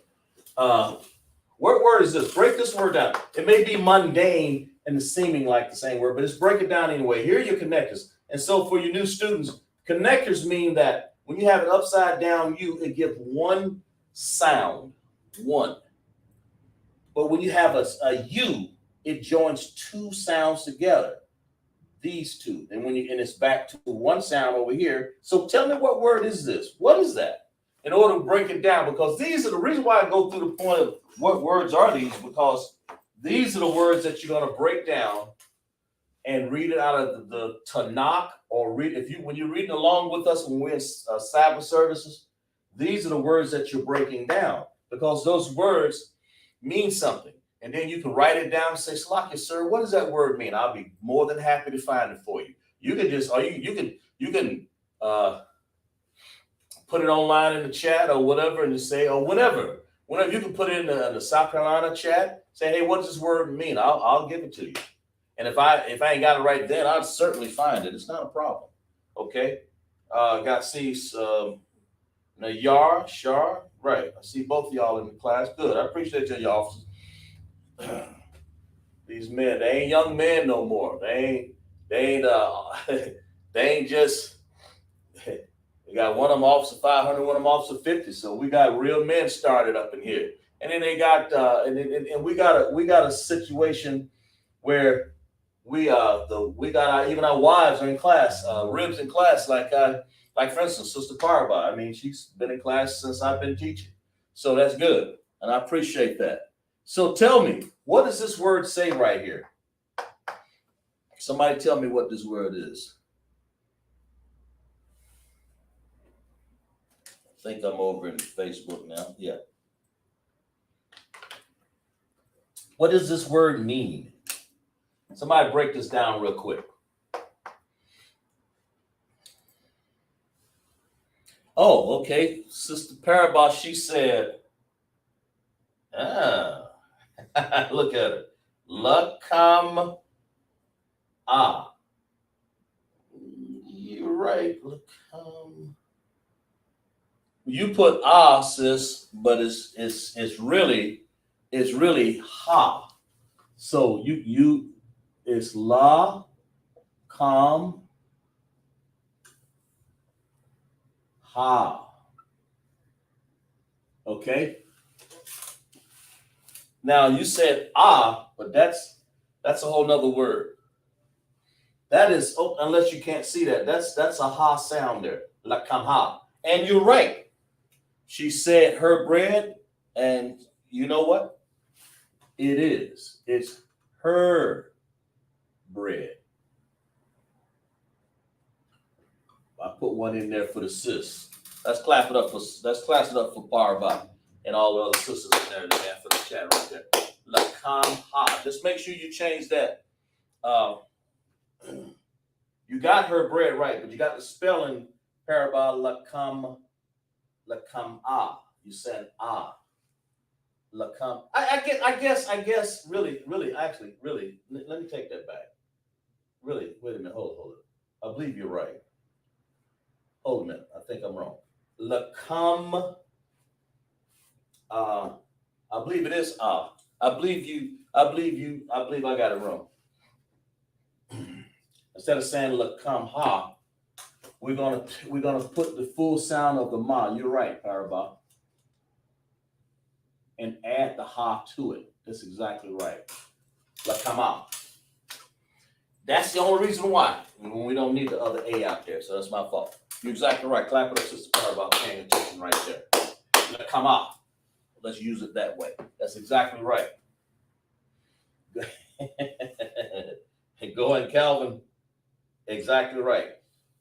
What word is this? Break this word down. It may be mundane and seeming like the same word, but just break it down anyway. Here are your connectors. And so for your new students, connectors mean that when you have an upside down U, it gives one sound, one. But when you have a U, it joins two sounds together, these two. And it's back to one sound over here. So tell me, what word is this? What is that? In order to break it down, because these are the reason why I go through the point of what words are these, because these are the words that you're going to break down and read it out of the Tanakh, or when you're reading along with us when we're in Sabbath services. These are the words that you're breaking down, because those words mean something. And then you can write it down and say, Salakia, sir, what does that word mean? I'll be more than happy to find it for you. You can just, or you can put it online in the chat or whatever, and just say, or whenever you can put it in the South Carolina chat, say, hey, what does this word mean? I'll give it to you. And if I ain't got it right then, I'll certainly find it. It's not a problem. Okay. Got C's Nayar, Shar. Right. I see both of y'all in the class. Good. I appreciate you, officers. These men, they ain't young men no more. They ain't just. We got one of them officer 500, one of them officer 50. So we got real men started up in here. And then they got and we got a situation where we got even our wives are in class, ribs in class, like for instance, Sister Parva. I mean, she's been in class since I've been teaching. So that's good. And I appreciate that. So tell me, what does this word say right here? Somebody tell me what this word is. I think I'm over in Facebook now. Yeah. What does this word mean? Somebody break this down real quick. Oh, okay. Sister Parabah, she said, look at it. Lakam ah. You're right. Lakam. You put ah, sis, but it's really ha. So you it's la, kam, ha. Okay. Now you said ah, but that's a whole nother word. That is, unless you can't see that, that's a ha sound there. La kam ha. And you're right. She said her bread, and you know what? It is. It's her bread. I put one in there for the sis. Let's clap it up for Parva and all the other sisters in there that for the chat right there. Lakam ha. Just make sure you change that. You got her bread right, but you got the spelling Parabol, lakam ah. You said ah. Lakam. I guess, really, actually, really, let me take that back. Really, wait a minute, hold it. I believe you're right. Hold a minute, I think I'm wrong. Lakam, I believe it is ah. I believe I got it wrong. Instead of saying lakam ha, we're gonna put the full sound of the ma. You're right, Parabol. And add the ha to it. That's exactly right. Lakama. That's the only reason why. We don't need the other A out there, so that's my fault. You're exactly right. Clap it up, Sister Parabol, paying attention right there. Lakama. Let's use it that way. That's exactly right. Go ahead, Calvin. Exactly right.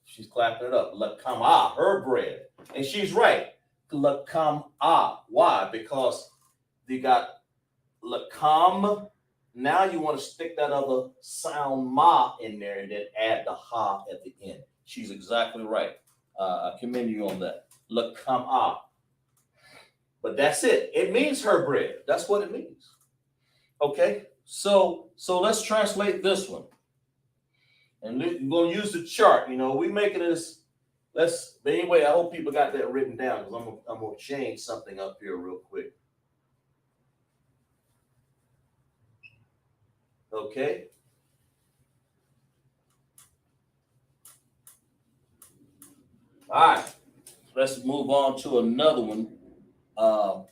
She's clapping it up. Lakama, her bread. And she's right. Lakama. Why? Because you got lakam. Now you want to stick that other sound ma in there and then add the ha at the end. She's exactly right. I commend you on that. Lakam. But that's it. It means her bread. That's what it means. Okay. So let's translate this one. And we're going to use the chart. We making this. But anyway, I hope people got that written down because I'm going to change something up here real quick. Okay. All right. Let's move on to another one. How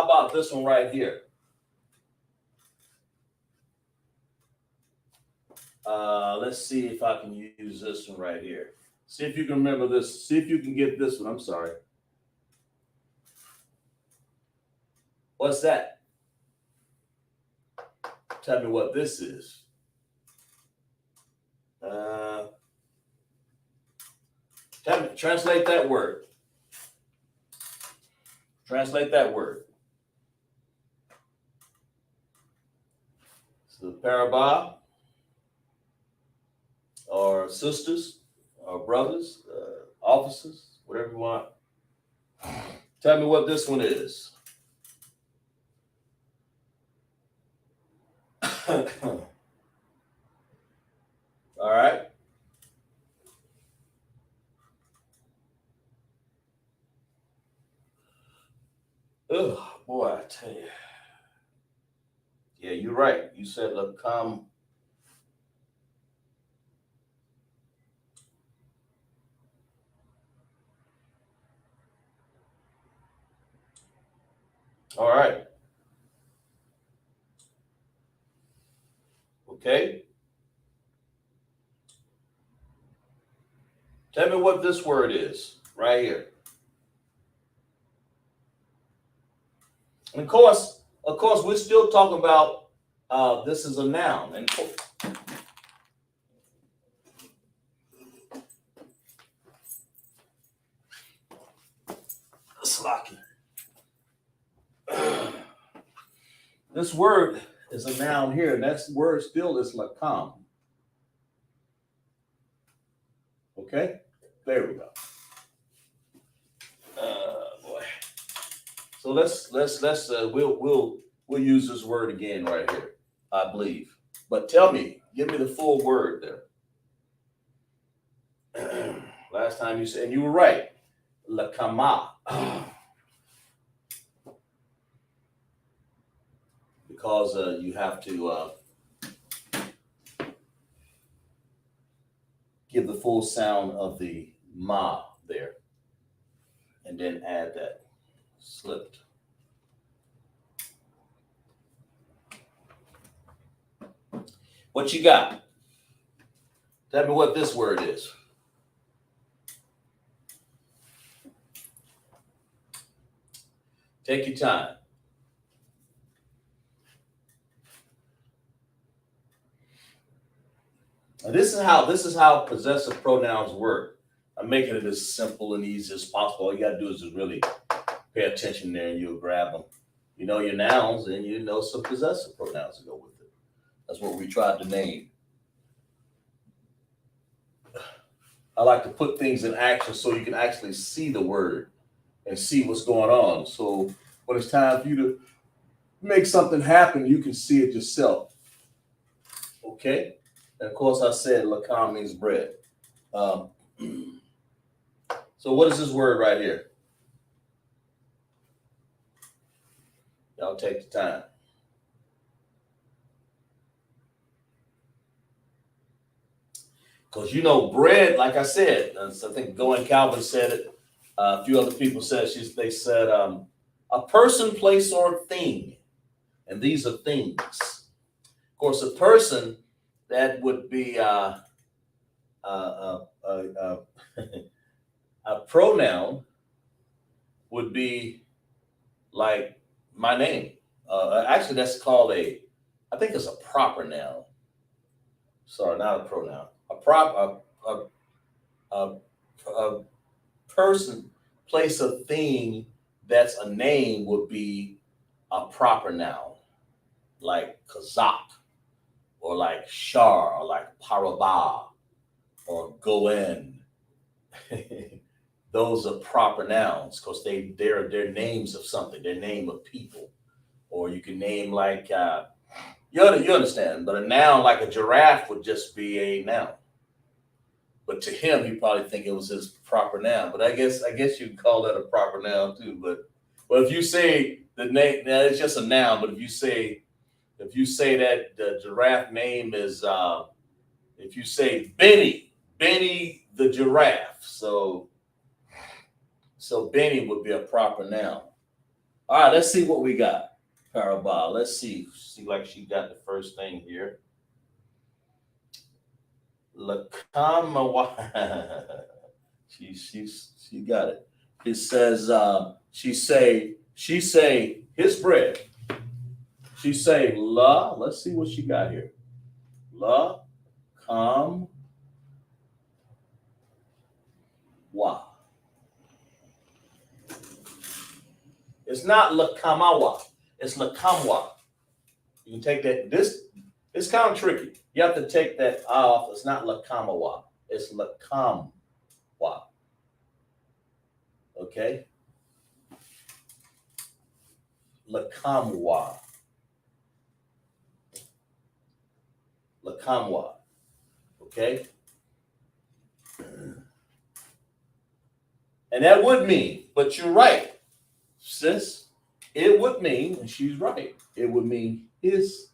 about this one right here? Let's see if I can use this one right here. See if you can remember this. See if you can get this one. I'm sorry. What's that? Tell me what this is. Tell me, translate that word. Translate that word. So Parabol, or sisters, or brothers, officers, whatever you want. Tell me what this one is. All right. Oh boy, I tell you. Yeah, you're right. You said lakam. All right. Okay. Tell me what this word is right here. And of course, we're still talking about this is a noun. And slocky. This word is a noun here, and that word still is lakam. Okay, there we go. Boy. So we'll use this word again right here, I believe. But tell me, give me the full word there. Last time you said, and you were right, lakama. Because you have to give the full sound of the ma there, and then add that slipped. What you got? Tell me what this word is. Take your time. And this is how possessive pronouns work. I'm making it as simple and easy as possible. All you got to do is just really pay attention there, and you'll grab them. You know your nouns, and you know some possessive pronouns to go with it. That's what we tried to name. I like to put things in action so you can actually see the word and see what's going on. So when it's time for you to make something happen, you can see it yourself. Okay? And of course, I said lakam means bread. So what is this word right here? Y'all take the time. Because you know, bread, like I said, I think Goen Calvin said it. A few other people said they said a person, place, or thing, and these are things. Of course, a person that would be a pronoun would be like my name. Actually, that's called I think it's a proper noun. Sorry, not a pronoun. A person, place, a thing that's a name would be a proper noun, like Kazak, or like Shar, or like Paraba, or Goen. Those are proper nouns because they're names of something. They're name of people, or you can name like you understand. But a noun like a giraffe would just be a noun. But to him, he probably think it was his proper noun. But I guess you can call that a proper noun too. But if you say the name, now it's just a noun. But if you say that the giraffe name is, if you say Benny the giraffe, so Benny would be a proper noun. All right, let's see what we got. Parabol. Let's see. See, like she got the first thing here. Lakamawa. She got it. It says she say his bread. She say la. Let's see what she got here. La kam wa. It's not lakamawa. It's lakamwa. You can take that. This it's kind of tricky. You have to take that off. It's not lakamawa. It's lakamwa. Okay? Lakamwa. Lakamwa. Okay? And that would mean, but you're right, sis. It would mean, and she's right, it would mean his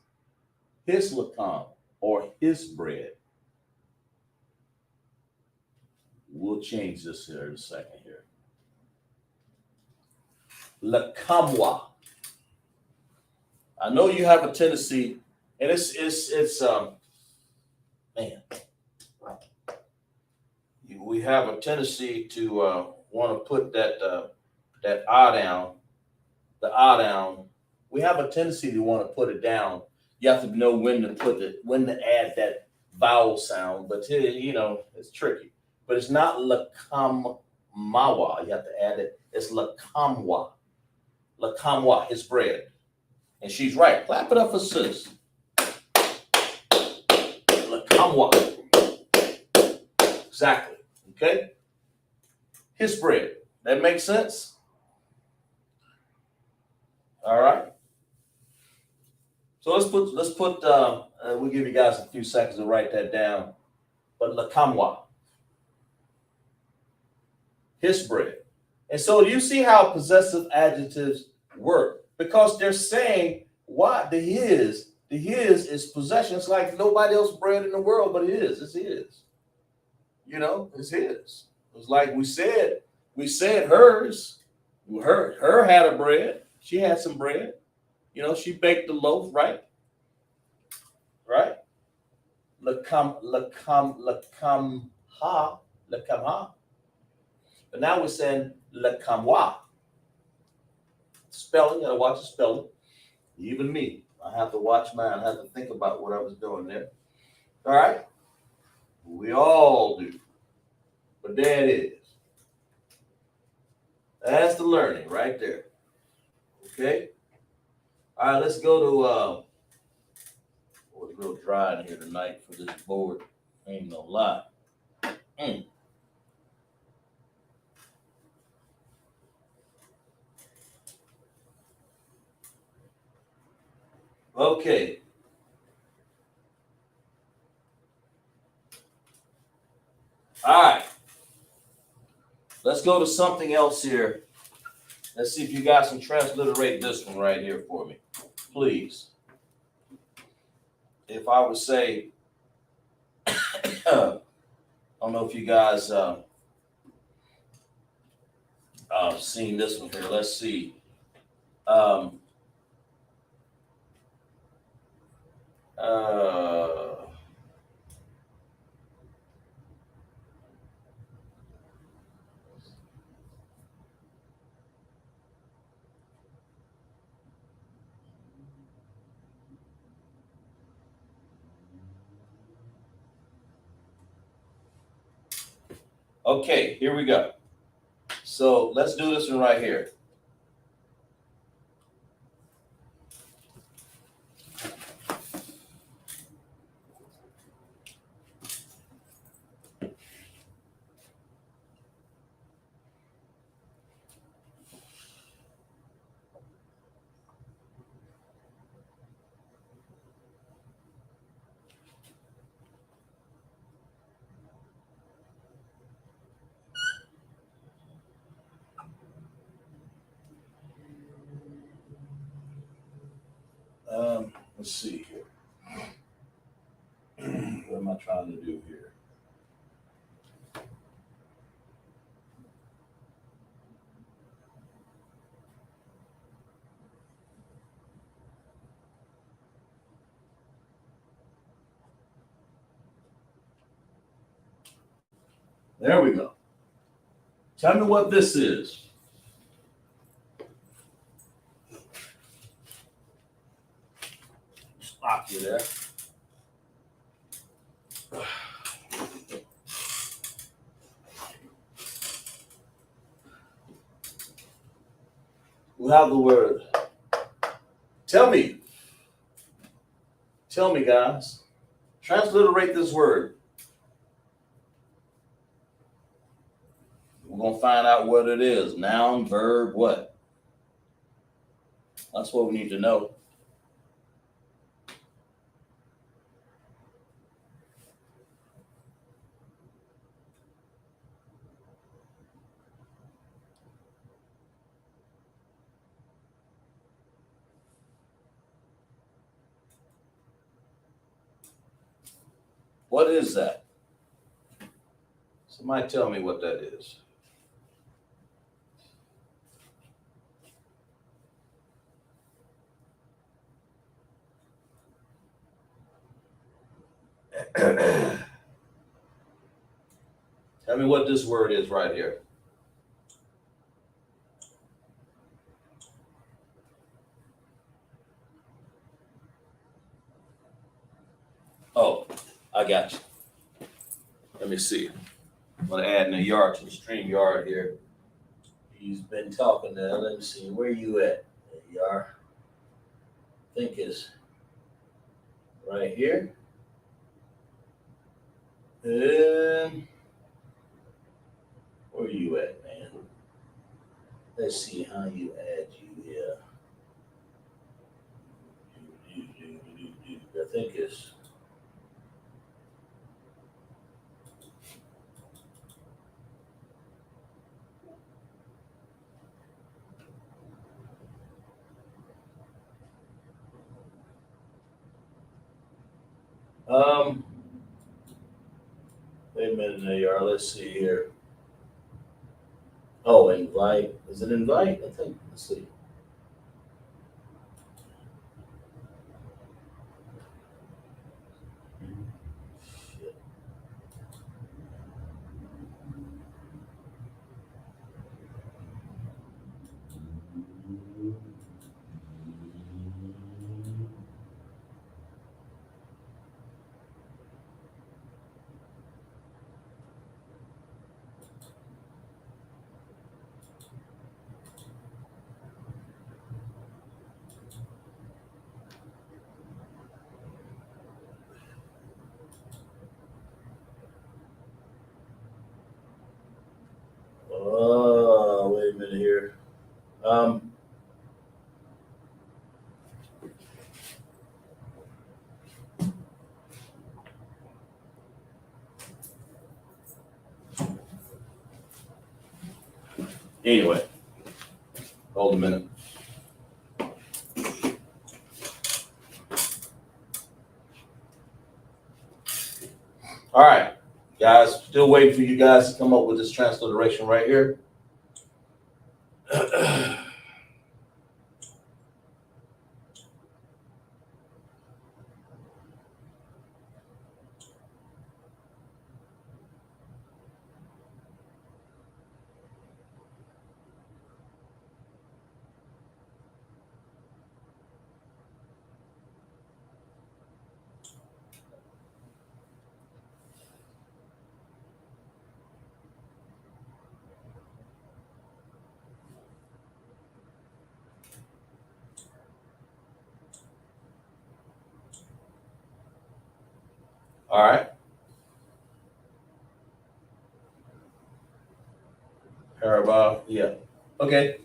lakam or his bread. We'll change this here in a second here. Lakamwa. I know you have a tendency, and it's man. We have a tendency to want to put that R down, the R down. We have a tendency to want to put it down. You have to know when to add that vowel sound, but it's tricky. But it's not lakammawa. You have to add it. It's lakamwa. Lakamwa, his bread. And she's right. Clap it up for sis. Lakamwa. Exactly. Okay? His bread. That makes sense? All right. So let's put we'll give you guys a few seconds to write that down. But lakamwa. His bread. And so you see how possessive adjectives work, because they're saying what the his is possession. It's like nobody else bread in the world, but it is. It's his. It's his. It's like we said hers. Her had a bread. She had some bread. She baked the loaf, right? Right? Lakamha. But now we're saying lakamwa. Spelling, gotta watch the spelling. Even me, I have to watch mine. I have to think about what I was doing there. All right? We all do. But there it is. That's the learning right there. Okay? All right, let's go to it's real dry in here tonight for this board. Ain't no lie. Okay. All right. Let's go to something else here. Let's see if you guys can transliterate this one right here for me, please. If I would say, I don't know if you guys seen this one here. Let's see. Um, uh, okay, here we go. So let's do this one right here. Let's see here. What am I trying to do here? There we go. Tell me what this is. Stop you there. We have the word. Tell me, guys. Transliterate this word. We're gonna find out what it is. Noun, verb, what? That's what we need to know. What is that? Somebody tell me what that is. Tell me what this word is right here. Oh, I got you. Let me see. I'm gonna add in a yard to the stream yard here. He's been talking there. Let me see. Where you at? There you are. I think it's right here. And where you at, man? Let's see how you add you here. I think it's wait a minute, there you are. Let's see here. Oh, invite. Is it invite? I think. Let's see. Anyway, hold a minute. All right, guys, still waiting for you guys to come up with this transliteration right here. All right. Paragraph, yeah. Okay.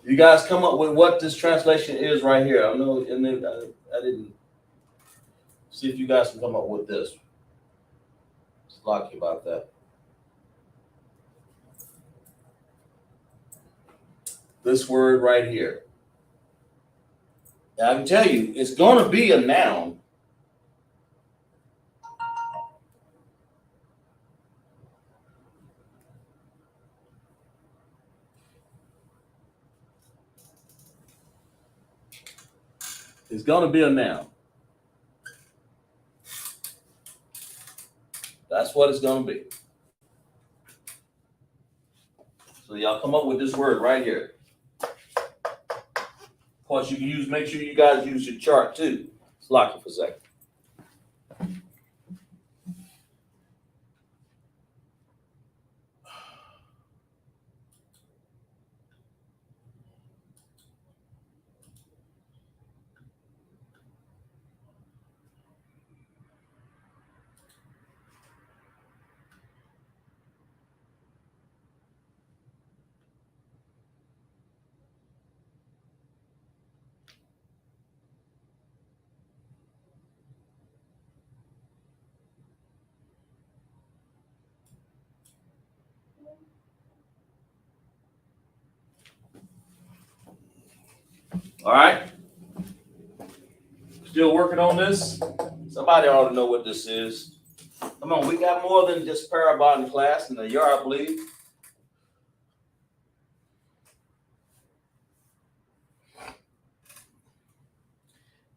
You guys come up with what this translation is right here. I know, and then I didn't see if you guys can come up with this. It's lucky about that. This word right here. Now, I can tell you, it's going to be a noun. It's going to be a noun. That's what it's going to be. So y'all come up with this word right here. Of course, you can use, make sure you guys use your chart too. Let's lock it for a second. All right. Still working on this? Somebody ought to know what this is. Come on, we got more than just parabol in class in the yard, I believe.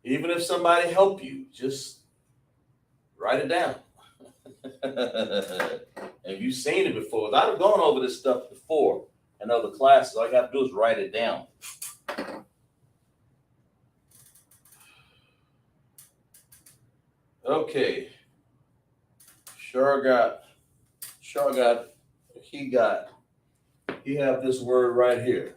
Even if somebody help you, just write it down. If you've seen it before, I've gone over this stuff before in other classes. All you got to do is write it down. Okay. He have this word right here.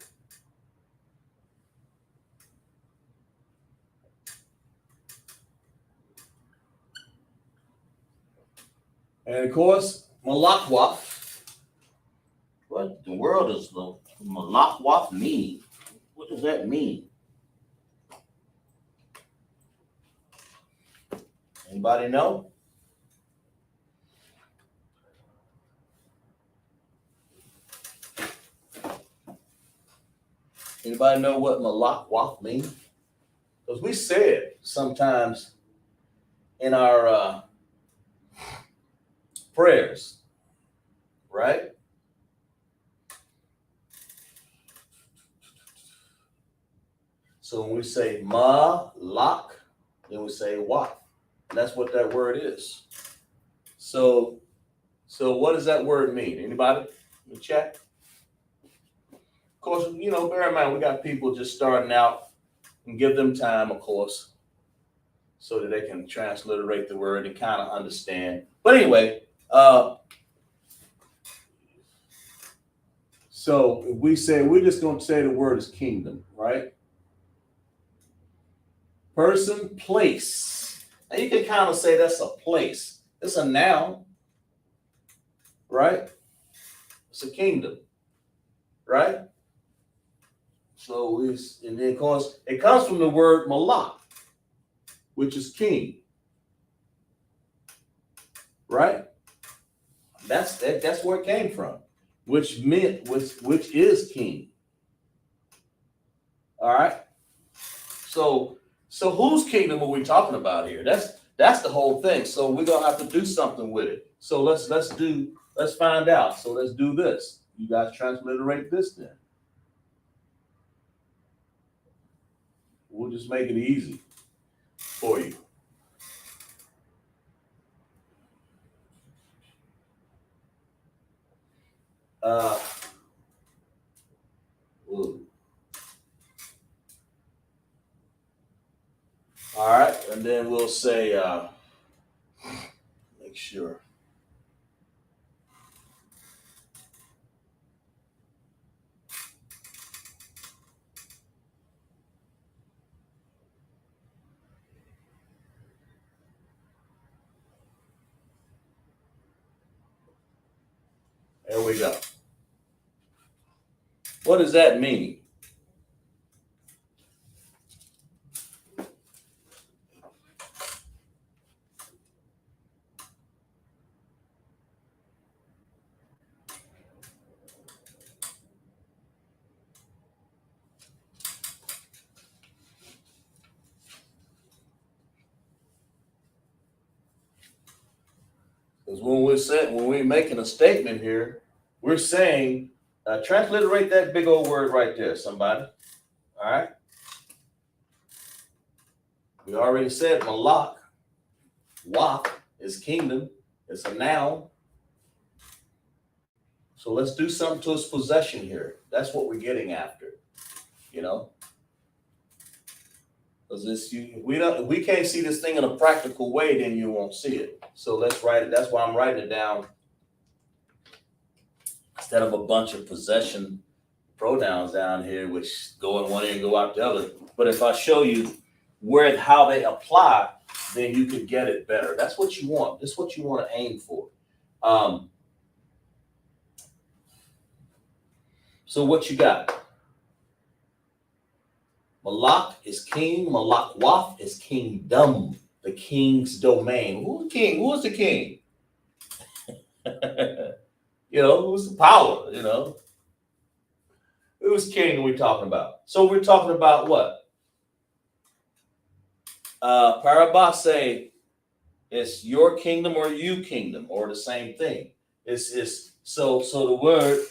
And of course, malakwaf. What the world does the malakwaf mean? What does that mean? Anybody know? Anybody know what malakwaf means? Because we say it sometimes in our prayers, right? So when we say malak, then we say waf. That's what that word is. So what does that word mean? Anybody in the chat? Of course, bear in mind, we got people just starting out, and give them time, of course, so that they can transliterate the word and kind of understand. But anyway, so if we're just going to say the word is kingdom, right? Person, place. Now you can kind of say that's a place. It's a noun, right? It's a kingdom, right? So and then of course it comes from the word malak, which is king, right? That's where it came from. which is king. All right. So whose kingdom are we talking about here? That's the whole thing. So we're gonna have to do something with it. So let's find out. So let's do this. You guys transliterate this then. We'll just make it easy for you. All right, and then we'll say, make sure. There we go. What does that mean? Because when we're making a statement here, we're saying, transliterate that big old word right there, somebody. All right. We already said malak. Waf is kingdom. It's a noun. So let's do something to its possession here. That's what we're getting after, you know. Because we can't see this thing in a practical way, then you won't see it. So let's write it. That's why I'm writing it down instead of a bunch of possession pronouns down here, which go in one ear and go out the other. But if I show you how they apply, then you could get it better. That's what you want. That's what you want to aim for. So what you got? Malak is king. Malak waf is kingdom, the king's domain. Who's the king? Who is the king? Who's the power? Who's king are we talking about? So we're talking about what? Parabase, it's your kingdom or you kingdom, or the same thing. So the word.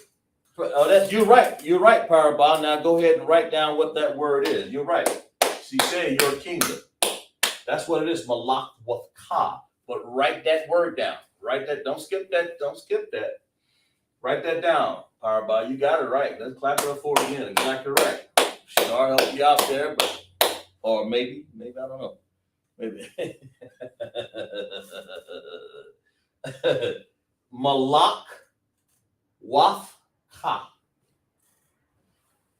You're right. You're right, Parabah. Now go ahead and write down what that word is. You're right. She said your kingdom. That's what it is, malak wafka. But write that word down. Write that. Don't skip that. Don't skip that. Write that down, Parabah. You got it right. Let's clap it up for it again. Exactly right. Shar help you out there, or maybe I don't know. Maybe. Malak waf. Ha.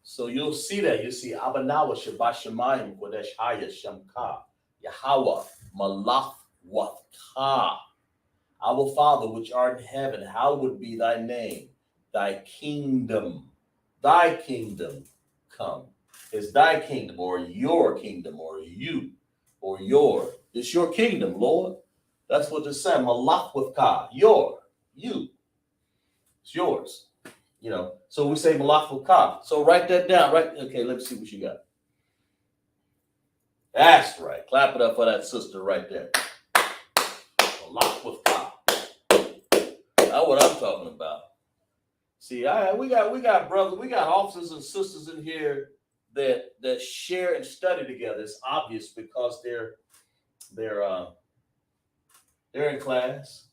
So you'll see that. You see Abanawa Shabashamayim Kodesh Haya Shamka Yahweh Malach Watka. Our Father which art in heaven, hallowed be thy name. Thy kingdom come. It's thy kingdom or your kingdom or you or your. It's your kingdom, Lord. That's what it's saying. Malach Watka. You. It's yours. So we say malach ka. So write that down, right? Okay, let's see what you got. That's right. Clap it up for that sister right there. Malach ka. That's what I'm talking about. See, we got brothers, we got officers and sisters in here that share and study together. It's obvious because they're in class.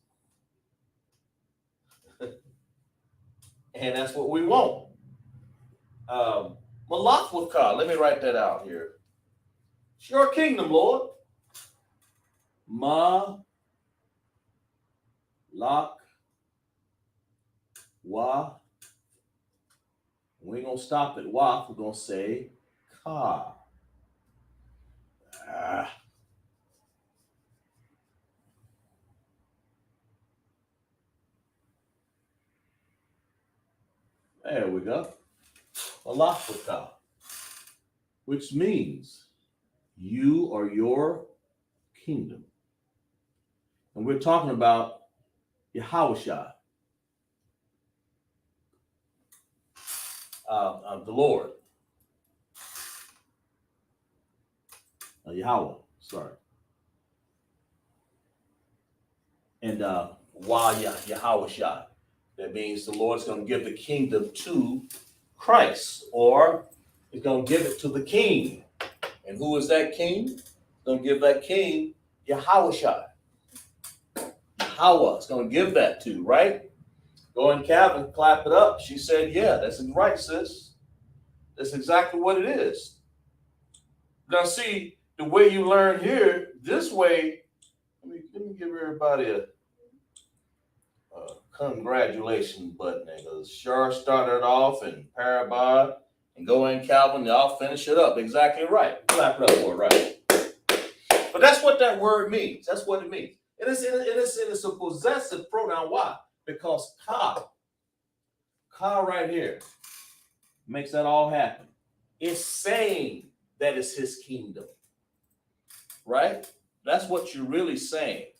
And that's what we want. Malach with ka. Let me write that out here. It's your kingdom, Lord. Ma lak wa. We ain't gonna stop at wa. We're gonna say ka. There we go. Malach, which means you or your kingdom. And we're talking about Yahushua. the Lord. Yahweh, sorry. And why Yahweh Shai? That means the Lord's going to give the kingdom to Christ, or he's going to give it to the king. And who is that king? He's going to give that king Yahweh Shai. Yahweh is going to give that to, right? Go and Calvin, clap it up. She said, yeah, that's right, sis. That's exactly what it is. Now, see, the way you learn here, this way, let me give everybody a congratulations button. Because Shar started off in Parabod and go in Calvin, y'all finish it up. Exactly right. Clap it up for it, right? But that's what that word means. That's what it means. It is a possessive pronoun. Why? Because ka right here makes that all happen. It's saying that it's his kingdom, right? That's what you're really saying.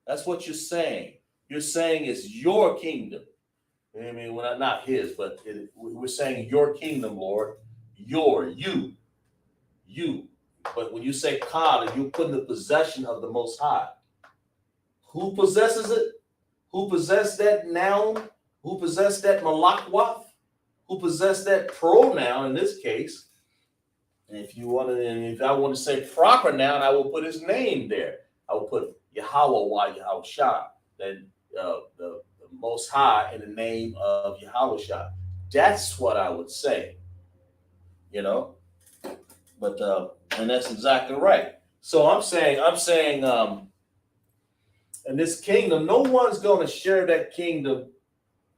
That's what you're saying. You're saying it's your kingdom. I mean, well, not his, but we're saying your kingdom, Lord. You. But when you say ka, you put in the possession of the Most High. Who possesses it? Who possessed that noun? Who possessed that malakwaf? Who possessed that pronoun in this case? And if I want to say proper noun, I will put his name there. I will put Yahweh Yahweh Shah, then the Most High in the name of Yahweh Shah. That's what I would say, But and that's exactly right. So I'm saying, in this kingdom, no one's going to share that kingdom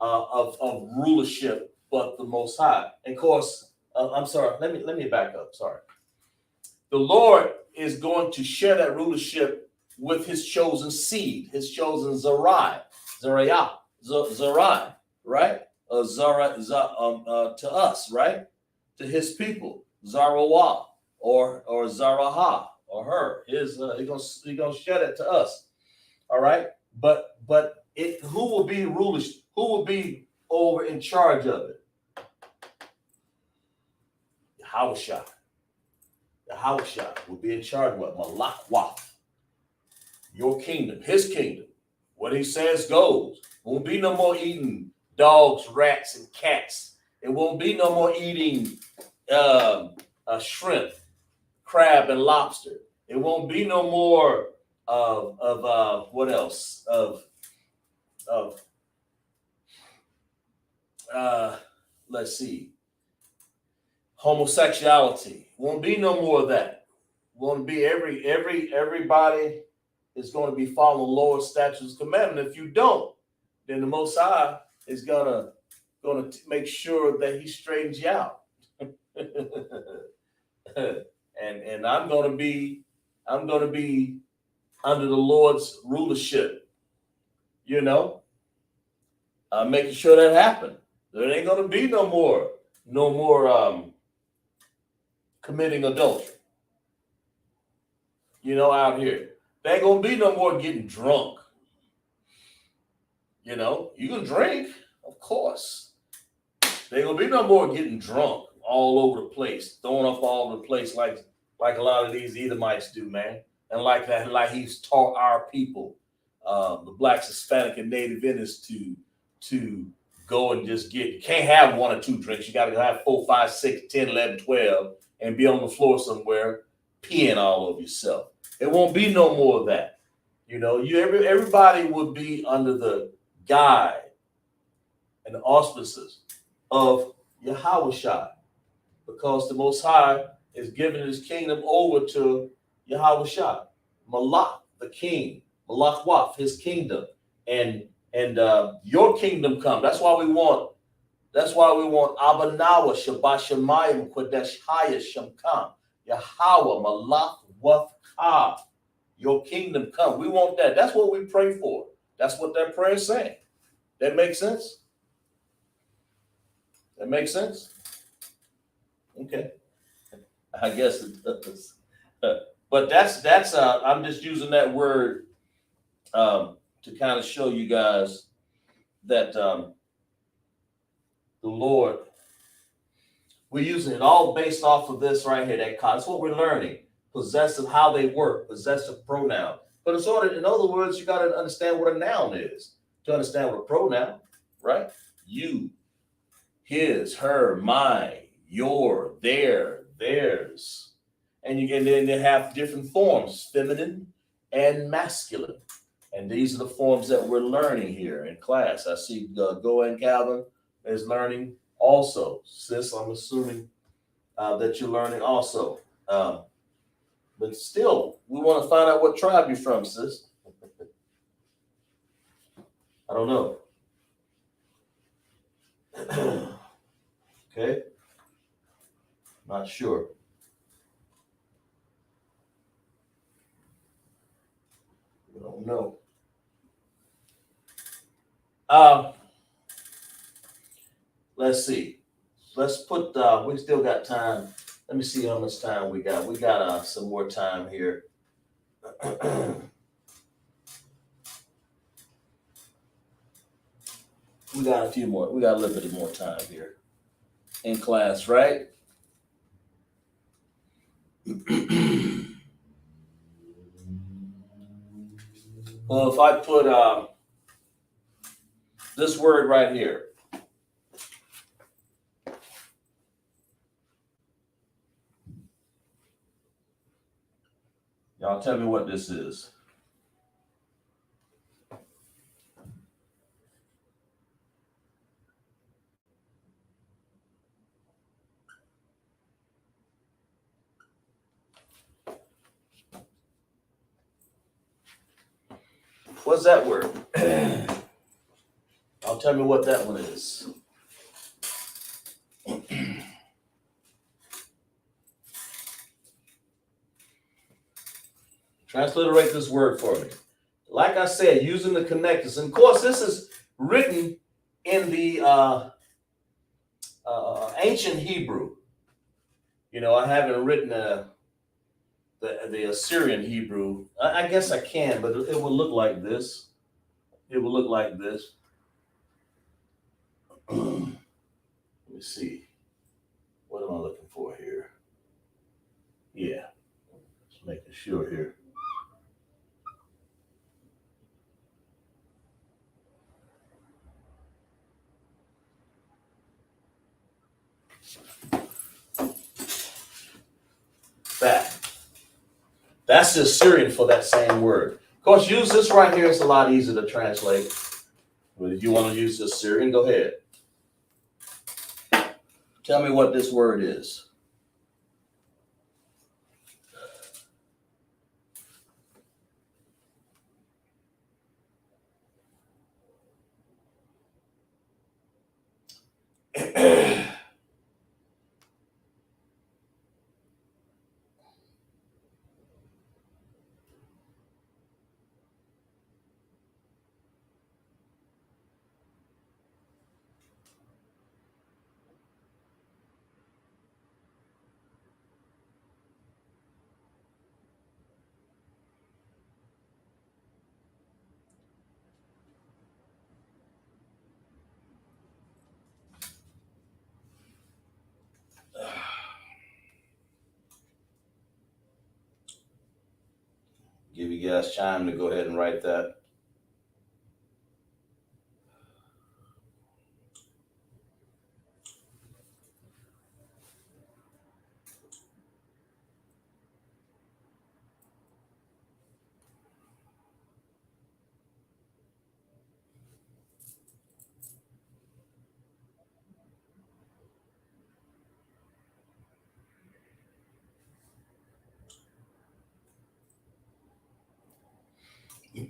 of rulership but the Most High. And of course, I'm sorry. Let me back up. Sorry. The Lord is going to share that rulership with his chosen seed, his chosen Zariah, right? To us, right? To his people, Zarawah or Zaraha or her. He's gonna share that to us. All right. But who will be rulers? Who will be over in charge of it? Yahweh will be in charge of what? Malakwaf. Your kingdom, his kingdom. What he says goes. Won't be no more eating dogs, rats, and cats. It won't be no more eating shrimp, crab, and lobster. It won't be no more of what else? Let's see. Homosexuality. Won't be no more of that. Won't be everybody is going to be following Lord's statutes, commandments. If you don't, then the Most High is gonna make sure that he straightens you out. and I'm gonna be under the Lord's rulership, making sure that happens. There ain't gonna be no more committing adultery. Out here. There ain't gonna be no more getting drunk. You can drink, of course. There ain't gonna be no more getting drunk all over the place, throwing up all over the place like a lot of these Edomites do, man. And like he's taught our people, the blacks, Hispanic, and Native Indians to go and just you can't have one or two drinks. You got to have 4, 5, 6, 10, 11, 12, and be on the floor somewhere peeing all over yourself. It won't be no more of that. Everybody would be under the guide and the auspices of Yahweh Shai, because the Most High is giving his kingdom over to Yahweh Shai, Malak, the king, Malakwaf, his kingdom, and your kingdom come. That's why we want Abanawa, Shabbat Shemayim, Kodesh Haya Shemkam, Yahweh, Malak, Wafka, your kingdom come. We want that. That's what we pray for. That's what that prayer is saying. That makes sense? That makes sense? Okay. I guess it does. But that's I'm just using that word to kind of show you guys that the Lord We're using it all based off of this right here. That's what we're learning. Possessive, how they work, possessive pronoun. But in other words, you got to understand what a noun is to understand what a pronoun, right? You, his, her, mine, your, their, theirs. And then they have different forms, feminine and masculine. And these are the forms that we're learning here in class. I see Go and Calvin is learning also. Sis, I'm assuming that you're learning also. But still, we want to find out what tribe you're from, sis. I don't know. Okay. Not sure. We don't know. Let's see. Let's put, we still got time. Let me see how much time we got. We got some more time here. We got a few more. We got a little bit more time here in class, right? Well, if I put this word right here, y'all tell me what this is. What's that word? Y'all tell me what that one is. Transliterate this word for me. Like I said, using the connectors. And of course, this is written in the ancient Hebrew. You know, I haven't written the Assyrian Hebrew. I guess I can, but it will look like this. It will look like this. Let me see. What am I looking for here? Yeah, just making sure here. That's the Assyrian for that same word. Of course, use this right here. It's a lot easier to translate. But if you want to use the Assyrian, go ahead. Tell me what this word is. Give you guys time to go ahead and write that.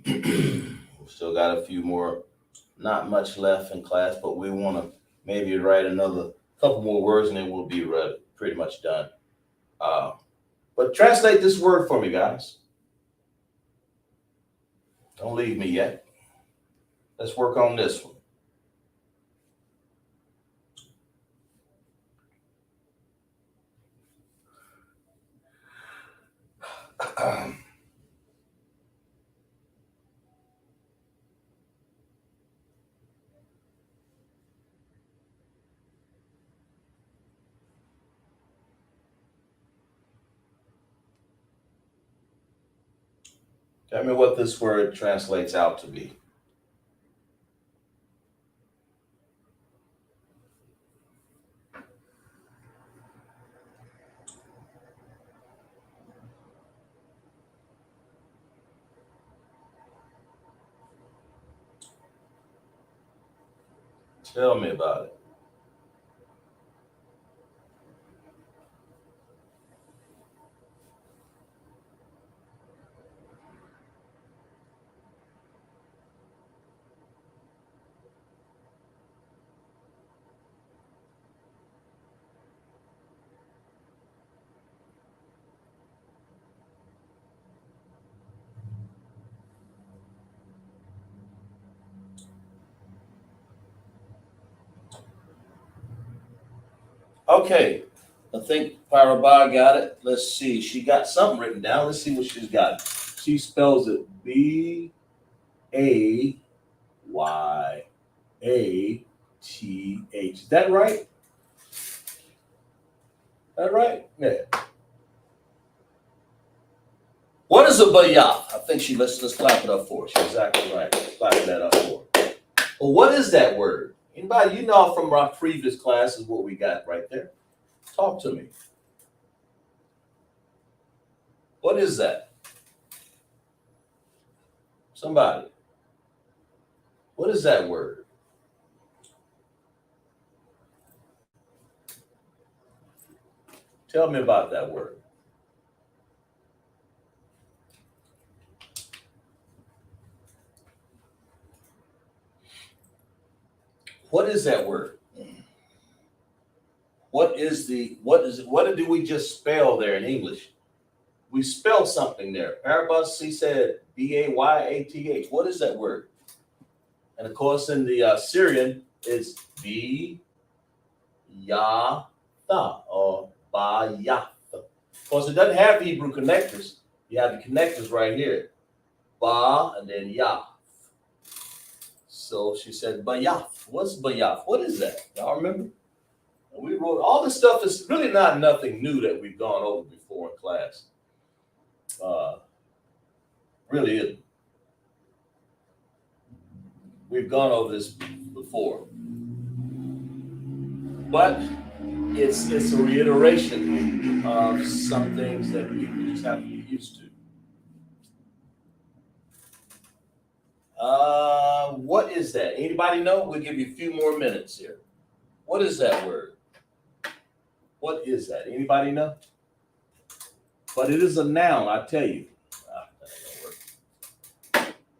We've still got a few more, not much left in class, but we want to maybe write another couple more words and then we'll be pretty much done. But translate this word for me, guys. Don't leave me yet. Let's work on this one. Tell me what this word translates out to be. Tell me about it. Okay, I think Parabah got it. Let's see. She got something written down. Let's see what she's got. She spells it Bayyath. Is that right? That right? Yeah. What is a Bayyath? I think let's clap it up for her. She's exactly right. Let's clap that up for her. Well, what is that word? Anybody, you know from our previous classes what we got right there? Talk to me. What is that? Somebody. What is that word? Tell me about that word. What is that word? What do we just spell there in English? We spell something there. Parabus, he said Bayyath. What is that word? And of course, in the Syrian, it's Bayyath or Bayyath. Of course, it doesn't have Hebrew connectors. You have the connectors right here. Ba and then Yah. So she said Bayyath. What's Bayyath? What is that? Y'all remember? We wrote all this stuff is really not nothing new that we've gone over before in class. Really isn't. We've gone over this before. But it's a reiteration of some things that we just have to be used to. What is that? Anybody know? We'll give you a few more minutes here. What is that word? What is that? Anybody know? But it is a noun, I tell you.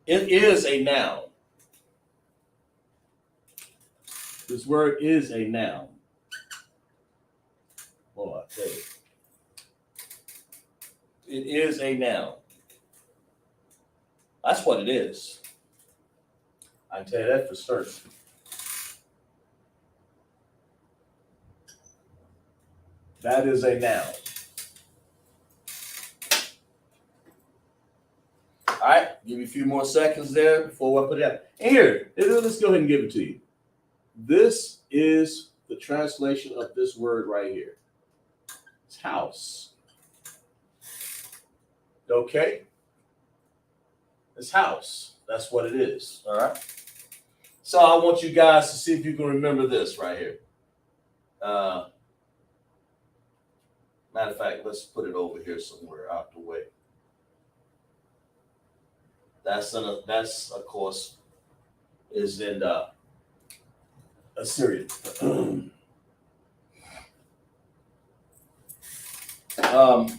It is a noun. This word is a noun. Oh, I tell you. It is a noun. That's what it is. I can tell you that for certain. That is a noun. All right, give you a few more seconds there before I put it out. Here, let's go ahead and give it to you. This is the translation of this word right here. It's house. Okay? It's house. That's what it is. All right? So I want you guys to see if you can remember this right here. Matter of fact, let's put it over here somewhere out the way. That's of course is in Assyrian. The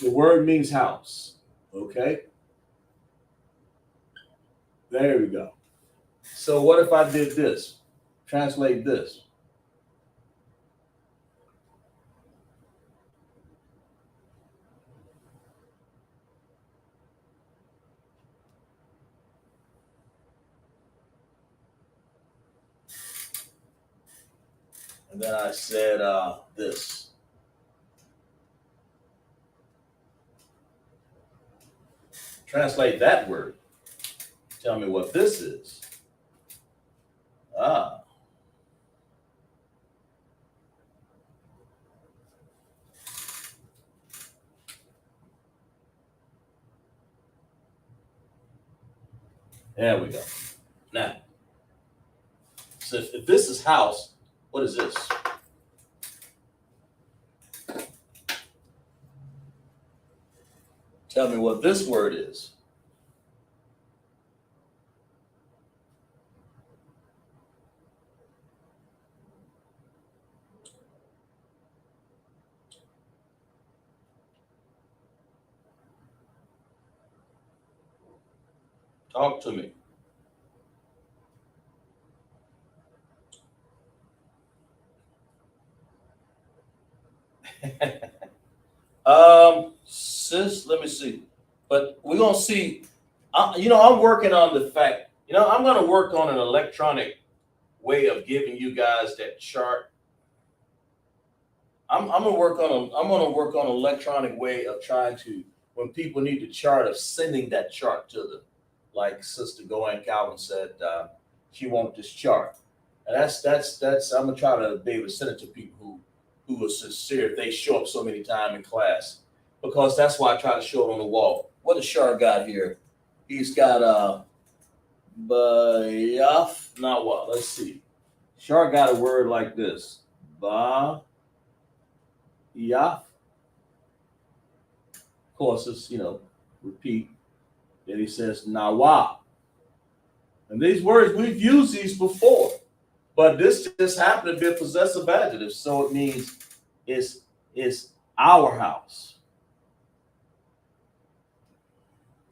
word means house. Okay. There we go. So what if I did this? Translate this. And then I said this. Translate that word. Tell me what this is. There we go. Now, so if this is house, what is this? Tell me what this word is. Talk to me. Sis, let me see. But we're gonna see. I'm working on the fact. I'm gonna work on an electronic way of giving you guys that chart. I'm gonna work on an electronic way of trying to, when people need the chart, of sending that chart to them. Like Sister Goan Calvin said, she wants this chart, and that's. I'm gonna try to be able to send it to people who are sincere if they show up so many times in class, because that's why I try to show it on the wall. What does Shar got here? He's got bayaf. Now what? Let's see. Shar got a word like this. Ba yaf. Of course, it's repeat. Then he says nawa. And these words, we've used these before, but this just happened to be a possessive adjective, so it means it's our house.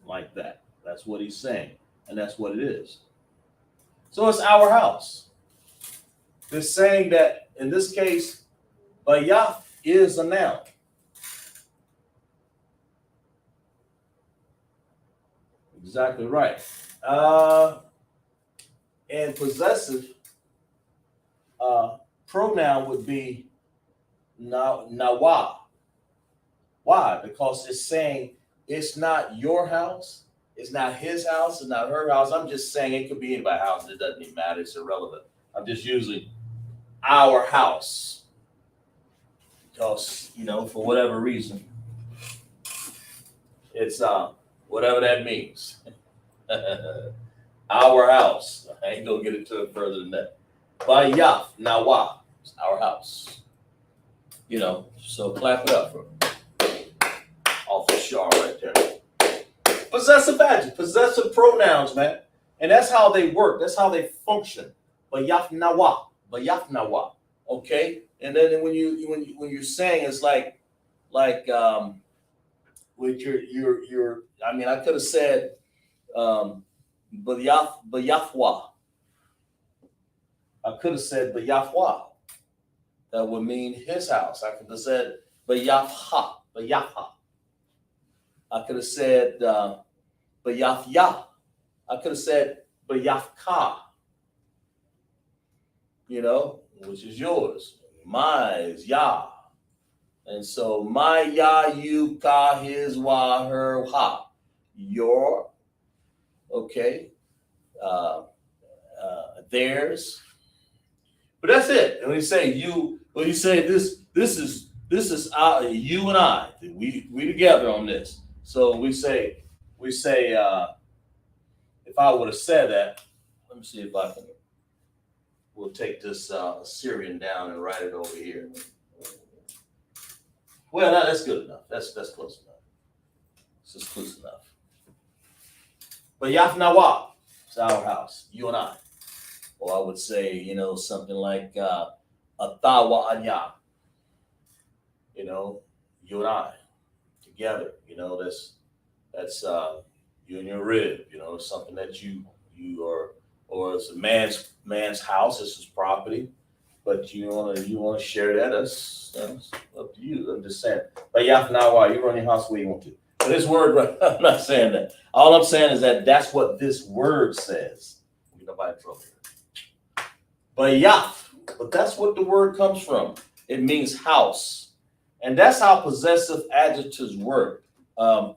Like that. That's what he's saying, and that's what it is. So it's our house. It's saying that in this case, bayaf is a noun. Exactly right. And possessive pronoun would be nawa. Why? Because it's saying it's not your house, it's not his house, it's not her house. I'm just saying it could be anybody's house. It doesn't even matter. It's irrelevant. I'm just using our house because for whatever reason, it's whatever that means. Our house. I ain't gonna get into it further than that. Bayaf nawa. It's our house. So clap it up for off the Shar right there. Possessive adjective, possessive pronouns, man. And that's how they work. That's how they function. Bayaf nawa. Bayaf nawa. Okay? And then when you're saying, it's like with your I could have said bayafwa. I could have said bayafwa. That would mean his house. I could have said bayafha. I could have said bayafya. I could have said bayafka. Which is yours. Mine is ya. And so my, ya, you, ka, his, wa, her, ha. Your, okay. Theirs. But that's it. And when you say this is you and I. We together on this. So we say if I would have said that, let me see if I can. We'll take this Syrian down and write it over here. Well, that's good enough. That's close enough. This is close enough. But Yafnawa, it's our house, you and I. Or I would say, something like Atawa Anya. You and I together. That's you and your rib. Something that you are, or it's a man's house. This is property. But you want to share that? That's up to you. I'm just saying. But Yafnawa, you run your house where you want to. But this word, I'm not saying that. All I'm saying is that that's what this word says. Nobody in trouble. Bayaf, but that's what the word comes from. It means house, and that's how possessive adjectives work.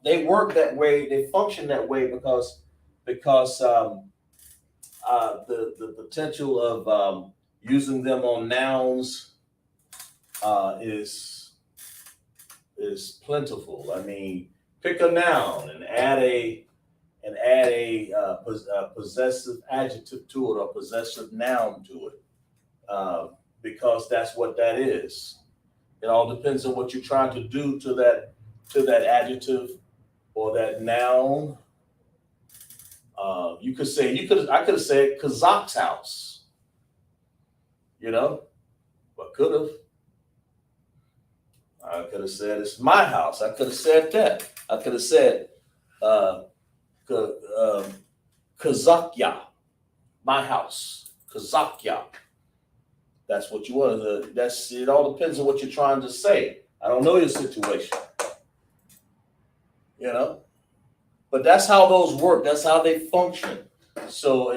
They work that way. They function that way because the potential of using them on nouns is plentiful. Pick a noun and add and add a possessive adjective to it or possessive noun to it, because that's what that is. It all depends on what you're trying to do to that adjective or that noun. I could have said Kazak's house, but could have. I could have said it's my house. I could have said that. I could have said Kazakya, my house, Kazakya. That's what you want. It all depends on what you're trying to say. I don't know your situation, but that's how those work. That's how they function. So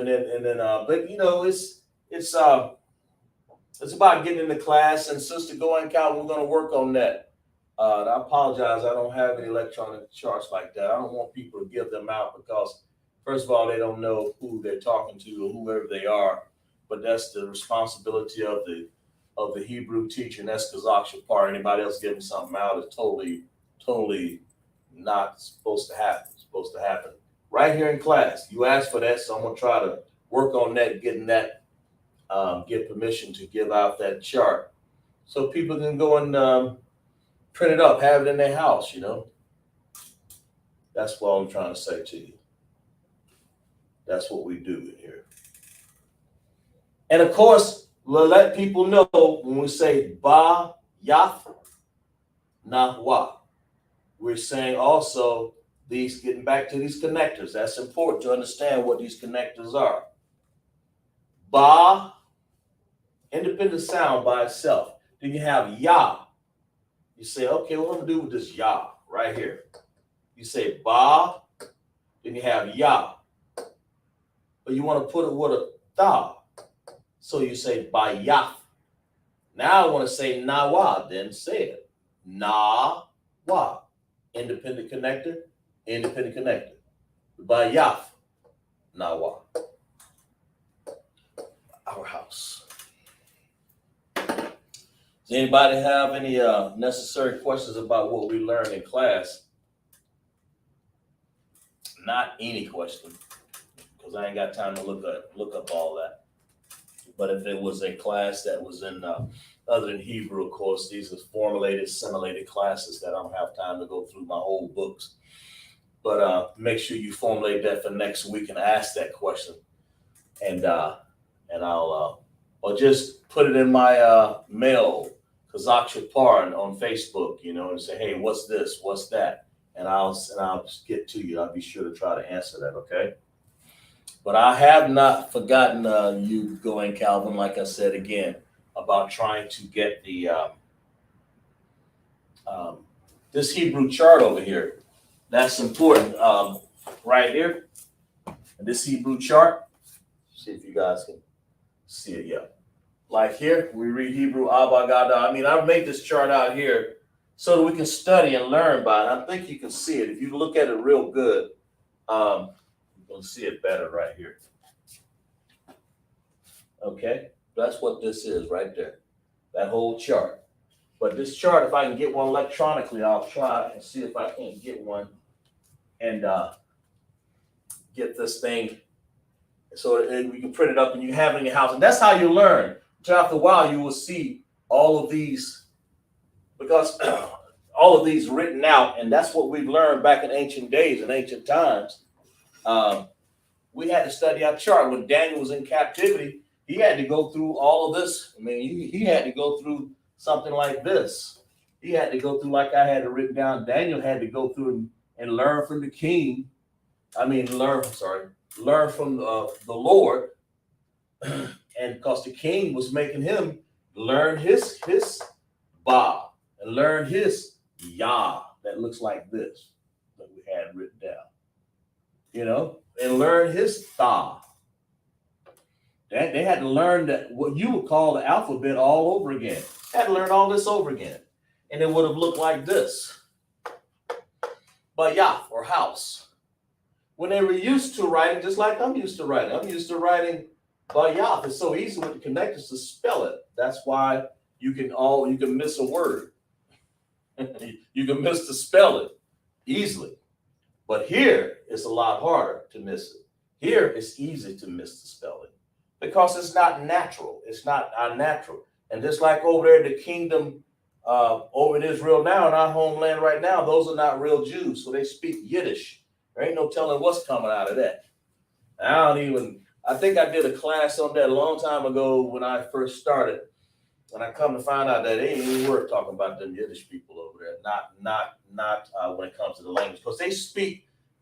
it's about getting into class. And Sister Going Cal, we're going to work on that. I apologize. I don't have any electronic charts like that. I don't want people to give them out because, first of all, they don't know who they're talking to or whoever they are. But that's the responsibility of the Hebrew teacher, and that's Kazak's part. Anybody else giving something out is totally not supposed to happen. It's supposed to happen right here in class. You asked for that, so I'm gonna try to work on that, getting that, get permission to give out that chart, so people can go and print it up, have it in their house. That's what I'm trying to say to you. That's what we do in here. And of course, we'll let people know when we say ba, yath, nahwa. We're saying also getting back to these connectors. That's important to understand what these connectors are. Ba, independent sound by itself. Then you have ya. You say, okay, what am I gonna do with this ya right here? You say ba, then you have ya. But you want to put it with a tha. So you say bayaf. Now I want to say nawa, then say it. Na-wa. Independent connector, independent connector. Bayaf, nawa. Our house. Does anybody have any necessary questions about what we learned in class? Not any question, because I ain't got time to look up all that. But if it was a class that was in other than Hebrew, of course, these are formulated, assimilated classes that I don't have time to go through my whole books. But make sure you formulate that for next week and ask that question, and I'll or just put it in my mail, Kazak Shapar, on Facebook, and say, hey, what's this? What's that? And I'll get to you. I'll be sure to try to answer that. Okay. But I have not forgotten you, Going Calvin, like I said again, about trying to get the this Hebrew chart over here. That's important right here. This Hebrew chart. See if you guys can see it. Yeah. Like here, we read Hebrew Abba Gada. I made this chart out here so that we can study and learn by it. I think you can see it. If you look at it real good, you'll see it better right here. Okay, that's what this is right there, that whole chart. But this chart, if I can get one electronically, I'll try and see if I can't get one and get this thing so we can print it up and you have it in your house. And that's how you learn. So after a while, you will see all of these, because all of these written out, and that's what we've learned back in ancient days and ancient times. We had to study our chart. When Daniel was in captivity, he had to go through all of this. He had to go through something like this. He had to go through, like I had it written down. Daniel had to go through and learn from the king. Learn from the Lord. And because the king was making him learn his ba and learn his ya that looks like this that we had written down. And learn his tha. They had to learn that what you would call the alphabet all over again. They had to learn all this over again. And it would have looked like this. Bayaf, or house. When they were used to writing, just like I'm used to writing. I'm used to writing bayaf. It's so easy with the connectors to spell it. That's why you can miss a word. You can miss to spell it easily. But here it's a lot harder to miss it. Here it's easy to miss the spelling because it's not natural. It's not unnatural. And just like over there, the kingdom over in Israel now, in our homeland right now, those are not real Jews. So they speak Yiddish. There ain't no telling what's coming out of that. I think I did a class on that a long time ago when I first started. And I come to find out that it ain't even worth talking about them Yiddish people over there. Not when it comes to the language. Because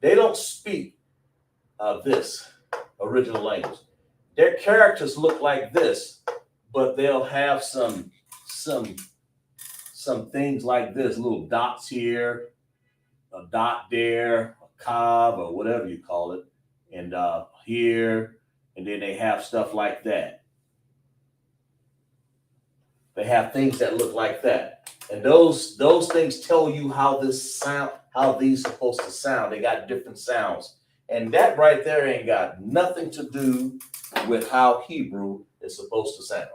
they don't speak this original language. Their characters look like this, but they'll have some things like this, little dots here, a dot there, a cob, or whatever you call it, and here, and then they have stuff like that. They have things that look like that, and those things tell you how these supposed to sound. They got different sounds, and that right there ain't got nothing to do with how Hebrew is supposed to sound.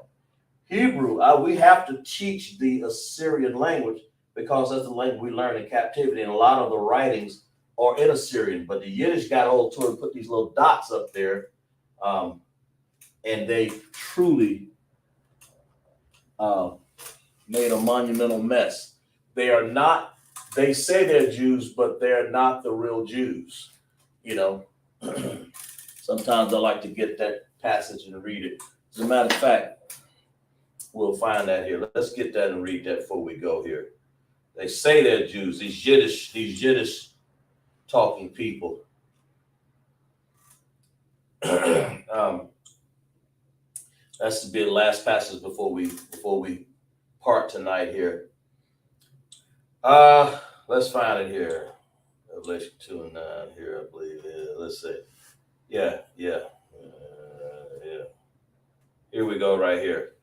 Hebrew, we have to teach the Assyrian language because that's the language we learned in captivity, and a lot of the writings are in Assyrian. But the Yiddish got hold to it and put these little dots up there, and they truly made a monumental mess. They say they're Jews, but they're not the real Jews. Sometimes I like to get that passage and read it. As a matter of fact, we'll find that here. Let's get that and read that before we go here. They say they're Jews, these Yiddish talking people. That's to be the last passage before we part tonight here. Let's find it here. Revelation 2:9 here, I believe. Let's see. Yeah. Here we go, right here.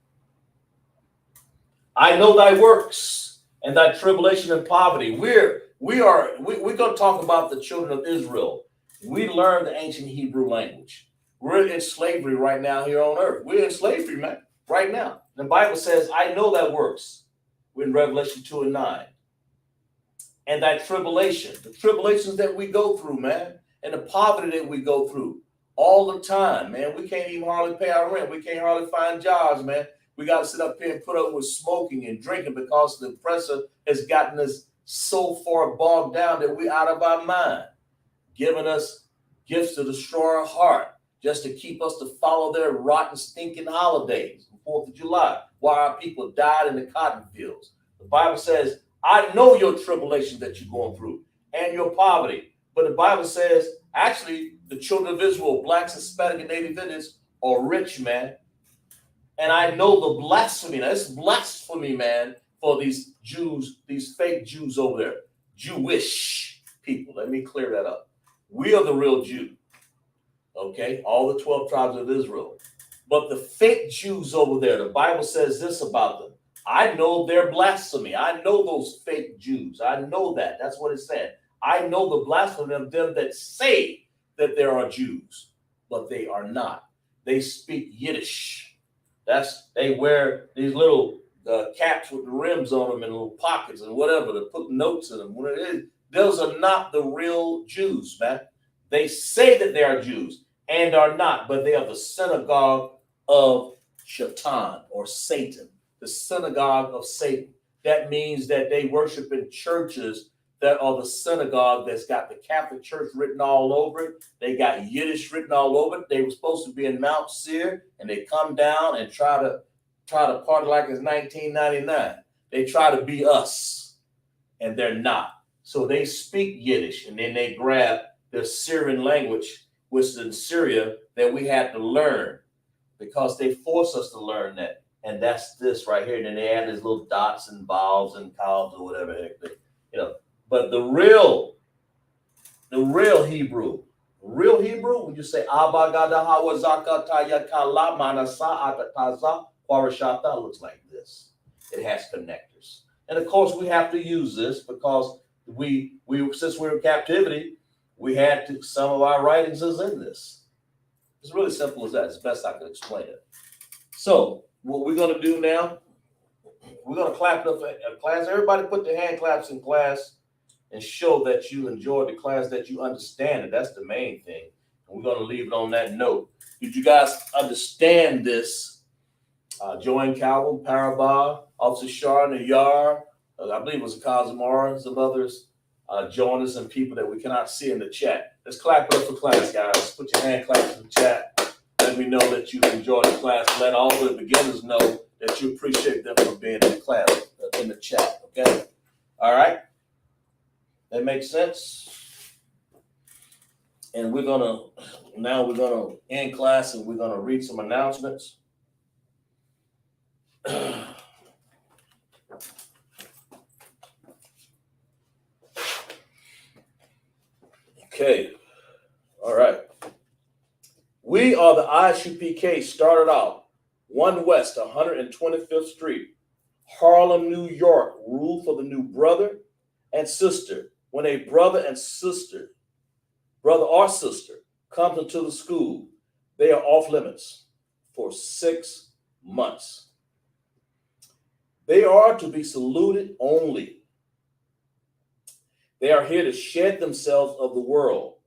I know thy works and thy tribulation and poverty. We're going to talk about the children of Israel. We learned the ancient Hebrew language. We're in slavery right now here on earth. We're in slavery, man, right now. The Bible says, I know thy works. We're in Revelation 2:9. And thy tribulation, the tribulations that we go through, man, and the poverty that we go through all the time, man. We can't even hardly pay our rent. We can't hardly find jobs, man. We got to sit up here and put up with smoking and drinking because the oppressor has gotten us so far bogged down that we're out of our mind, giving us gifts to destroy our heart just to keep us to follow their rotten, stinking holidays, the 4th of July, while our people died in the cotton fields. The Bible says, I know your tribulation that you're going through and your poverty. But the Bible says, actually, the children of Israel, blacks, Hispanic, and Native Indians are rich, man. And I know the blasphemy. Now, it's blasphemy, man, for these Jews, these fake Jews over there. Jewish people. Let me clear that up. We are the real Jew. Okay? All the 12 tribes of Israel. But the fake Jews over there, the Bible says this about them. I know their blasphemy. I know those fake Jews. I know that. That's what it said. I know the blasphemy of them that say that there are Jews, but they are not. They speak Yiddish. They wear these little caps with the rims on them and little pockets and whatever to put notes in them. Those are not the real Jews, man. They say that they are Jews and are not, but they are the synagogue of Shaitan or Satan. The synagogue of Satan. That means that they worship in churches that are the synagogue that's got the Catholic Church written all over it. They got Yiddish written all over it. They were supposed to be in Mount Seir, and they come down and try to party like it's 1999. They try to be us, and they're not. So they speak Yiddish, and then they grab the Syrian language, which is in Syria, that we had to learn because they force us to learn that. And that's this right here. And then they add these little dots and vowels and cobs or whatever heck they, But the real Hebrew, when you say Abba Gada Hawazaka Tayakala Manasa Atataza Parashata, looks like this. It has connectors. And of course we have to use this because we since we're in captivity, we had to, some of our writings is in this. It's really simple as that. It's best I can explain it. So what we're going to do now, we're going to clap it up in class. Everybody put their hand claps in class and show that you enjoyed the class, that you understand it. That's the main thing. And we're going to leave it on that note. Did you guys understand this? Joanne Calvin, Parabah, Officer Shar, Nayar, I believe it was Kazamara, and some others joined us, and people that we cannot see in the chat. Let's clap it up for class, guys. Put your hand claps in the chat. Let me know that you enjoyed the class. Let all the beginners know that you appreciate them for being in the class, in the chat, okay? All right? That makes sense? And we're gonna end class, and we're gonna read some announcements. Okay, all right. We are the ISUPK, started out 1 West 125th Street, Harlem, New York. Rule for the new brother and sister. When a brother or sister comes into the school, they are off limits for 6 months. They are to be saluted only. They are here to shed themselves of the world.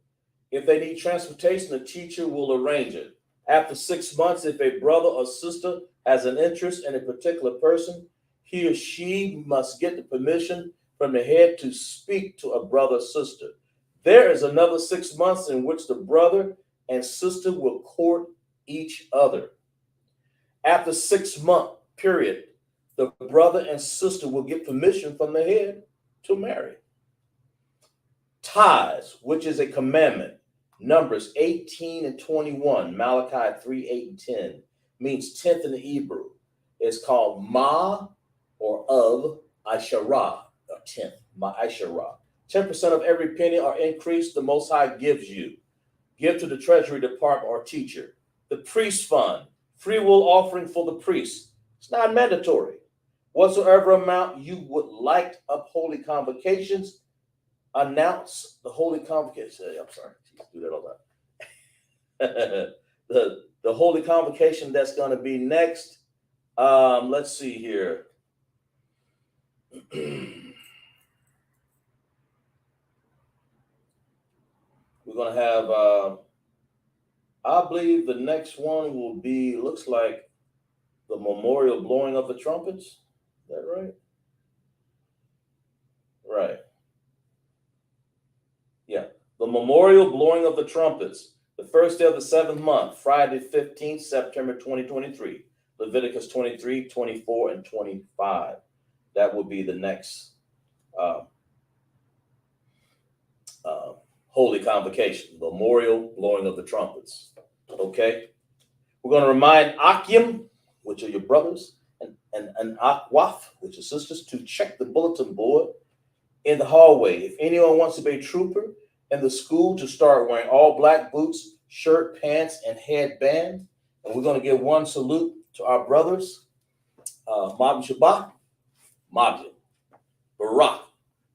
If they need transportation, the teacher will arrange it. After 6 months, if a brother or sister has an interest in a particular person, he or she must get the permission from the head to speak to a brother or sister. There is another 6 months in which the brother and sister will court each other. After 6 month period, the brother and sister will get permission from the head to marry. Tithes, which is a commandment, Numbers 18 and 21, Malachi 3, 8 and 10, means 10th in the Hebrew. It's called ma or of Asherah, or 10th, ma Asherah. 10% of every penny or increase the Most High gives you. Give to the Treasury Department or teacher. The priest fund, free will offering for the priest. It's not mandatory. Whatsoever amount you would like of holy convocations, announce the holy convocation. I'm sorry, I do that all the time. the holy convocation that's going to be next. Let's see here. We're going to have, I believe the next one will be, looks like the memorial blowing of the trumpets. Is that right? Right. Yeah. The memorial blowing of the trumpets, the first day of the 7th month, Friday, 15th September 2023, Leviticus 23, 24, and 25. That will be the next holy convocation, memorial blowing of the trumpets. Okay? We're going to remind Akim, which are your brothers, and Akwaf, which are sisters, to check the bulletin board in the hallway. If anyone wants to be a trooper in the school, to start wearing all black boots, shirt, pants, and headband. And we're going to give one salute to our brothers. Mabim Shabbat, Mabim, Barak,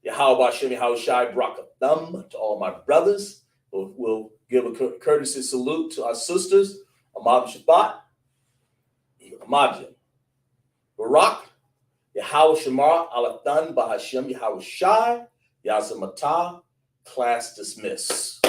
Yahweh Hashem, Yahweh Shai, Brakatham, to all my brothers. We'll give a courtesy salute to our sisters. Mabim Shabbat, Mabim, Barak, Yahweh Shemar, Alathan, Bahashem, Yahweh Shai, Yazamatah. Class dismissed.